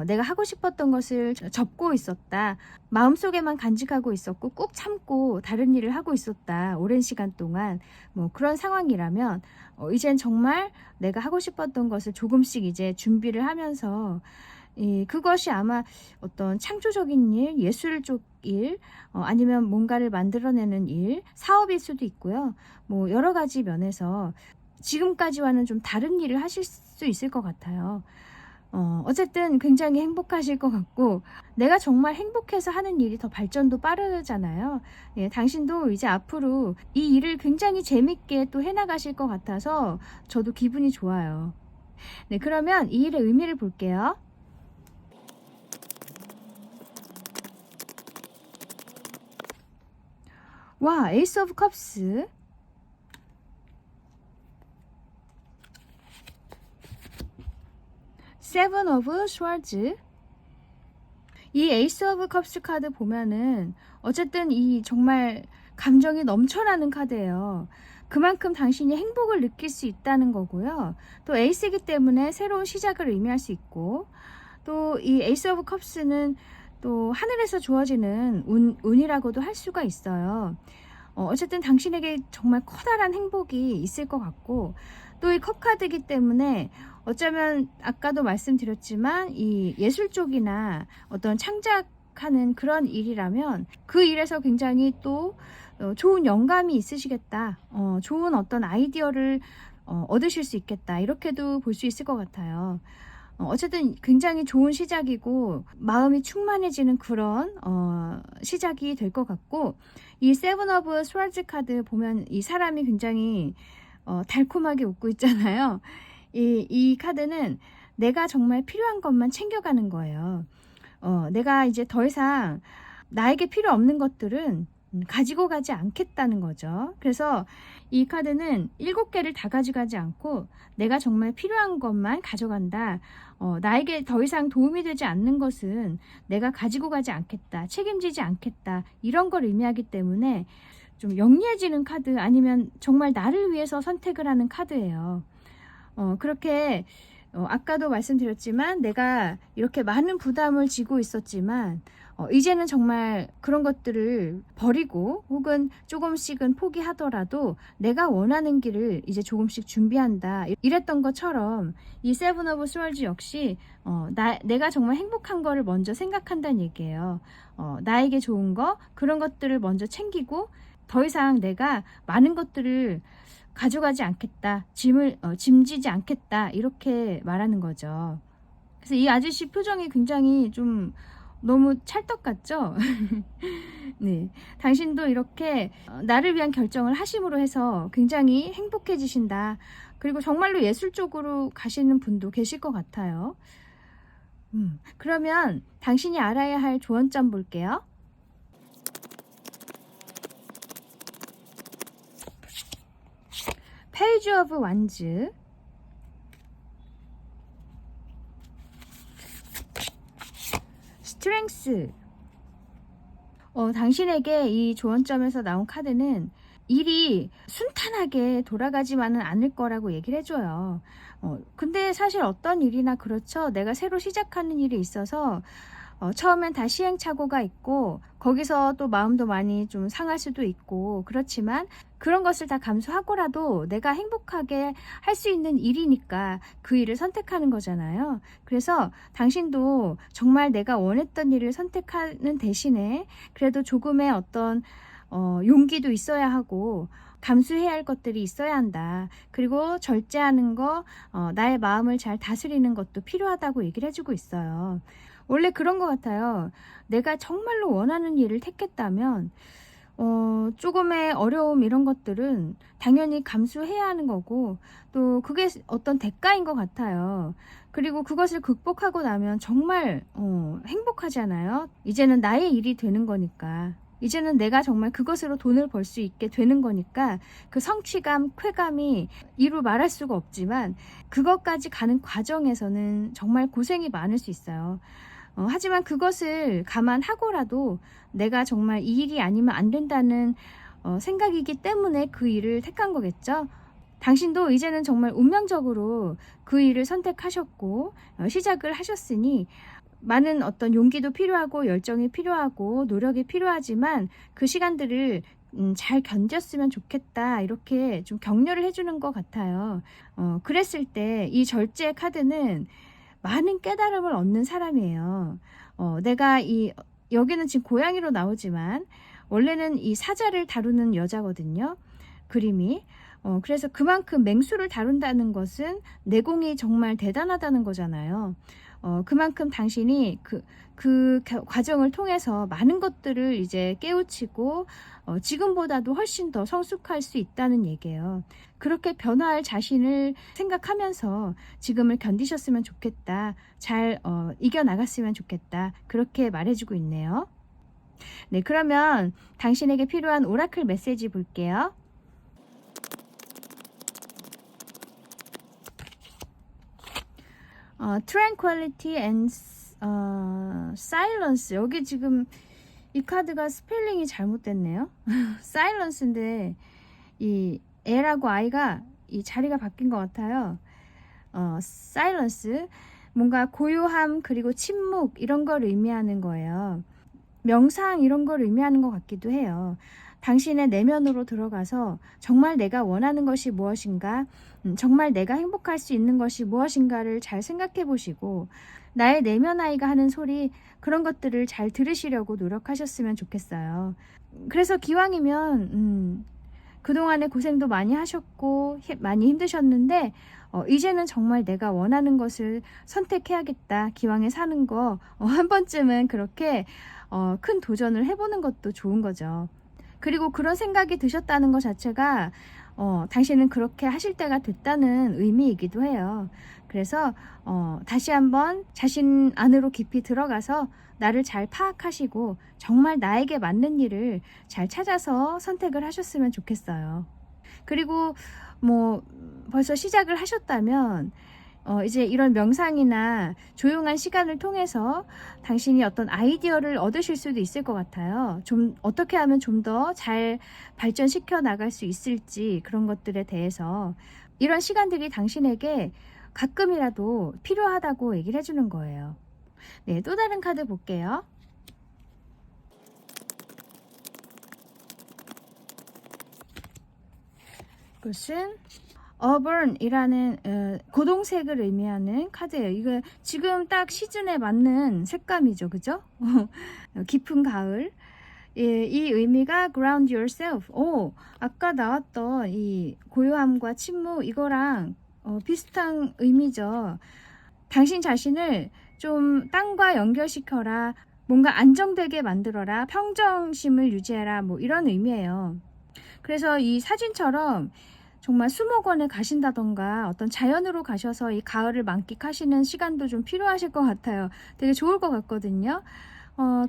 내가 하고 싶었던 것을 접고 있었다. 마음속에만 간직하고 있었고 꾹 참고 다른 일을 하고 있었다. 오랜 시간 동안 뭐 그런 상황이라면 이젠 정말 내가 하고 싶었던 것을 조금씩 이제 준비를 하면서 그것이 아마 어떤 창조적인 일, 예술 쪽 일, 아니면 뭔가를 만들어내는 일, 사업일 수도 있고요. 뭐 여러 가지 면에서 지금까지와는 좀 다른 일을 하실 수 있을 것 같아요. 어쨌든 굉장히 행복하실 것 같고 내가 정말 행복해서 하는 일이 더 발전도 빠르잖아요. 예, 당신도 이제 앞으로 이 일을 굉장히 재밌게 또 해나가실 것 같아서 저도 기분이 좋아요. 네, 그러면 이 일의 의미를 볼게요. 와, 에이스 오브 컵스, 세븐 오브 스월즈, 이 에이스 오브 컵스 카드 보면은 어쨌든 이 정말 감정이 넘쳐나는 카드예요. 그만큼 당신이 행복을 느낄 수 있다는 거고요. 또 에이스이기 때문에 새로운 시작을 의미할 수 있고, 또 이 에이스 오브 컵스는 또 하늘에서 주어지는 운이라고도 할 수가 있어요. 어쨌든 당신에게 정말 커다란 행복이 있을 것 같고, 또 이 컵카드이기 때문에 어쩌면 아까도 말씀드렸지만 이 예술 쪽이나 어떤 창작하는 그런 일이라면 그 일에서 굉장히 또 좋은 영감이 있으시겠다, 좋은 어떤 아이디어를 얻으실 수 있겠다, 이렇게도 볼 수 있을 것 같아요. 어쨌든 굉장히 좋은 시작이고 마음이 충만해지는 그런 시작이 될 것 같고, 이 세븐 오브 스월즈 카드 보면 이 사람이 굉장히 달콤하게 웃고 있잖아요. 이 카드는 내가 정말 필요한 것만 챙겨가는 거예요. 내가 이제 더 이상 나에게 필요 없는 것들은 가지고 가지 않겠다는 거죠. 그래서 이 카드는 7개를 다 가져가지 않고 내가 정말 필요한 것만 가져간다. 나에게 더 이상 도움이 되지 않는 것은 내가 가지고 가지 않겠다, 책임지지 않겠다, 이런 걸 의미하기 때문에 좀 영리해지는 카드, 아니면 정말 나를 위해서 선택을 하는 카드예요. 그렇게 아까도 말씀드렸지만 내가 이렇게 많은 부담을 지고 있었지만 이제는 정말 그런 것들을 버리고 혹은 조금씩은 포기하더라도 내가 원하는 길을 이제 조금씩 준비한다, 이랬던 것처럼 이 세븐 오브 스월즈 역시 내가 정말 행복한 거를 먼저 생각한다는 얘기예요. 나에게 좋은 거, 그런 것들을 먼저 챙기고 더 이상 내가 많은 것들을 가져가지 않겠다, 짐지지 않겠다, 이렇게 말하는 거죠. 그래서 이 아저씨 표정이 굉장히 좀 너무 찰떡 같죠? 네, 당신도 이렇게 나를 위한 결정을 하심으로 해서 굉장히 행복해지신다. 그리고 정말로 예술 쪽으로 가시는 분도 계실 것 같아요. 그러면 당신이 알아야 할 조언점 볼게요. 페이지 오브 완즈, 스트렝스. 당신에게 이 조언점에서 나온 카드는 일이 순탄하게 돌아가지만은 않을 거라고 얘기를 해줘요. 근데 사실 어떤 일이나 그렇죠. 내가 새로 시작하는 일이 있어서 처음엔 다 시행착오가 있고 거기서 또 마음도 많이 좀 상할 수도 있고, 그렇지만 그런 것을 다 감수하고라도 내가 행복하게 할 수 있는 일이니까 그 일을 선택하는 거잖아요. 그래서 당신도 정말 내가 원했던 일을 선택하는 대신에 그래도 조금의 어떤 용기도 있어야 하고 감수해야 할 것들이 있어야 한다. 그리고 절제하는 거, 나의 마음을 잘 다스리는 것도 필요하다고 얘기를 해주고 있어요. 원래 그런 것 같아요. 내가 정말로 원하는 일을 택했다면 조금의 어려움, 이런 것들은 당연히 감수해야 하는 거고, 또 그게 어떤 대가인 것 같아요. 그리고 그것을 극복하고 나면 정말 행복하잖아요. 이제는 나의 일이 되는 거니까. 이제는 내가 정말 그것으로 돈을 벌 수 있게 되는 거니까 그 성취감, 쾌감이 이루 말할 수가 없지만 그것까지 가는 과정에서는 정말 고생이 많을 수 있어요. 하지만 그것을 감안하고라도 내가 정말 이 일이 아니면 안 된다는 생각이기 때문에 그 일을 택한 거겠죠. 당신도 이제는 정말 운명적으로 그 일을 선택하셨고 시작을 하셨으니 많은 어떤 용기도 필요하고 열정이 필요하고 노력이 필요하지만 그 시간들을 잘 견뎠으면 좋겠다, 이렇게 좀 격려를 해주는 것 같아요. 그랬을 때 이 절제 카드는 많은 깨달음을 얻는 사람이에요. 내가 여기는 지금 고양이로 나오지만 원래는 이 사자를 다루는 여자거든요. 그림이. 그래서 그만큼 맹수를 다룬다는 것은 내공이 정말 대단하다는 거잖아요. 그만큼 당신이 그 과정을 통해서 많은 것들을 이제 깨우치고 지금보다도 훨씬 더 성숙할 수 있다는 얘기예요. 그렇게 변화할 자신을 생각하면서 지금을 견디셨으면 좋겠다. 잘 이겨나갔으면 좋겠다. 그렇게 말해주고 있네요. 네, 그러면 당신에게 필요한 오라클 메시지 볼게요. Tranquility and silence. 여기 지금 이 카드가 스펠링이 잘못됐네요. silence인데 이 L하고 I가 이 자리가 바뀐 것 같아요. silence. 뭔가 고요함 그리고 침묵 이런 걸 의미하는 거예요. 명상 이런 걸 의미하는 것 같기도 해요. 당신의 내면으로 들어가서 정말 내가 원하는 것이 무엇인가, 정말 내가 행복할 수 있는 것이 무엇인가를 잘 생각해 보시고 나의 내면 아이가 하는 소리 그런 것들을 잘 들으시려고 노력하셨으면 좋겠어요. 그래서 기왕이면 그동안에 고생도 많이 하셨고 많이 힘드셨는데 이제는 정말 내가 원하는 것을 선택해야겠다. 기왕에 사는 거 한 번쯤은 그렇게 큰 도전을 해보는 것도 좋은 거죠. 그리고 그런 생각이 드셨다는 것 자체가 당신은 그렇게 하실 때가 됐다는 의미이기도 해요. 그래서 다시 한번 자신 안으로 깊이 들어가서 나를 잘 파악하시고 정말 나에게 맞는 일을 잘 찾아서 선택을 하셨으면 좋겠어요. 그리고 뭐 벌써 시작을 하셨다면 이제 이런 명상이나 조용한 시간을 통해서 당신이 어떤 아이디어를 얻으실 수도 있을 것 같아요. 좀 어떻게 하면 좀 더 잘 발전시켜 나갈 수 있을지 그런 것들에 대해서 이런 시간들이 당신에게 가끔이라도 필요하다고 얘기를 해주는 거예요. 네, 또 다른 카드 볼게요. 그것은 Auburn이라는 고동색을 의미하는 카드예요. 이거 지금 딱 시즌에 맞는 색감이죠, 그죠? 깊은 가을. 예, 이 의미가 ground yourself. 아까 나왔던 이 고요함과 침묵 이거랑 비슷한 의미죠. 당신 자신을 좀 땅과 연결시켜라. 뭔가 안정되게 만들어라. 평정심을 유지해라. 뭐 이런 의미예요. 그래서 이 사진처럼 정말 수목원에 가신다던가 어떤 자연으로 가셔서 이 가을을 만끽하시는 시간도 좀 필요하실 것 같아요. 되게 좋을 것 같거든요.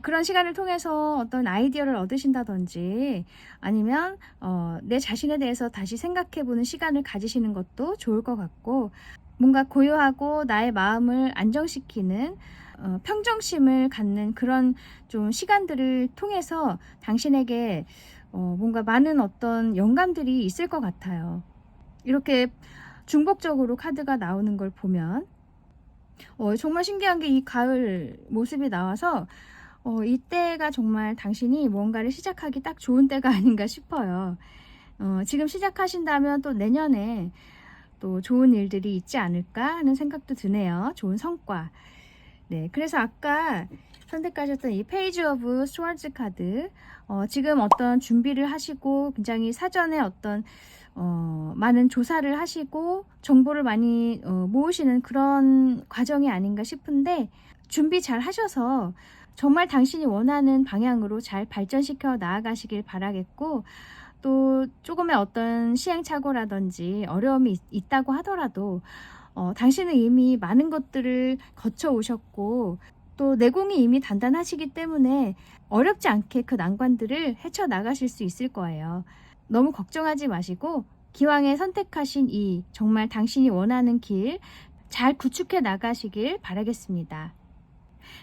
그런 시간을 통해서 어떤 아이디어를 얻으신다든지 아니면 내 자신에 대해서 다시 생각해보는 시간을 가지시는 것도 좋을 것 같고 뭔가 고요하고 나의 마음을 안정시키는 평정심을 갖는 그런 좀 시간들을 통해서 당신에게 뭔가 많은 어떤 영감들이 있을 것 같아요. 이렇게 중복적으로 카드가 나오는 걸 보면 정말 신기한 게 이 가을 모습이 나와서 이때가 정말 당신이 뭔가를 시작하기 딱 좋은 때가 아닌가 싶어요. 지금 시작하신다면 또 내년에 또 좋은 일들이 있지 않을까 하는 생각도 드네요. 좋은 성과. 네, 그래서 아까 선택하셨던 이 페이지 오브 스워즈 카드 지금 어떤 준비를 하시고 굉장히 사전에 어떤 많은 조사를 하시고 정보를 많이 모으시는 그런 과정이 아닌가 싶은데 준비 잘 하셔서 정말 당신이 원하는 방향으로 잘 발전시켜 나아가시길 바라겠고 또 조금의 어떤 시행착오라든지 어려움이 있다고 하더라도 당신은 이미 많은 것들을 거쳐 오셨고 또 내공이 이미 단단하시기 때문에 어렵지 않게 그 난관들을 헤쳐나가실 수 있을 거예요. 너무 걱정하지 마시고 기왕에 선택하신 이 정말 당신이 원하는 길 잘 구축해 나가시길 바라겠습니다.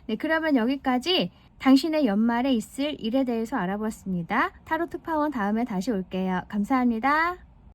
네, 그러면 여기까지 당신의 연말에 있을 일에 대해서 알아보았습니다. 타로 특파원 다음에 다시 올게요. 감사합니다.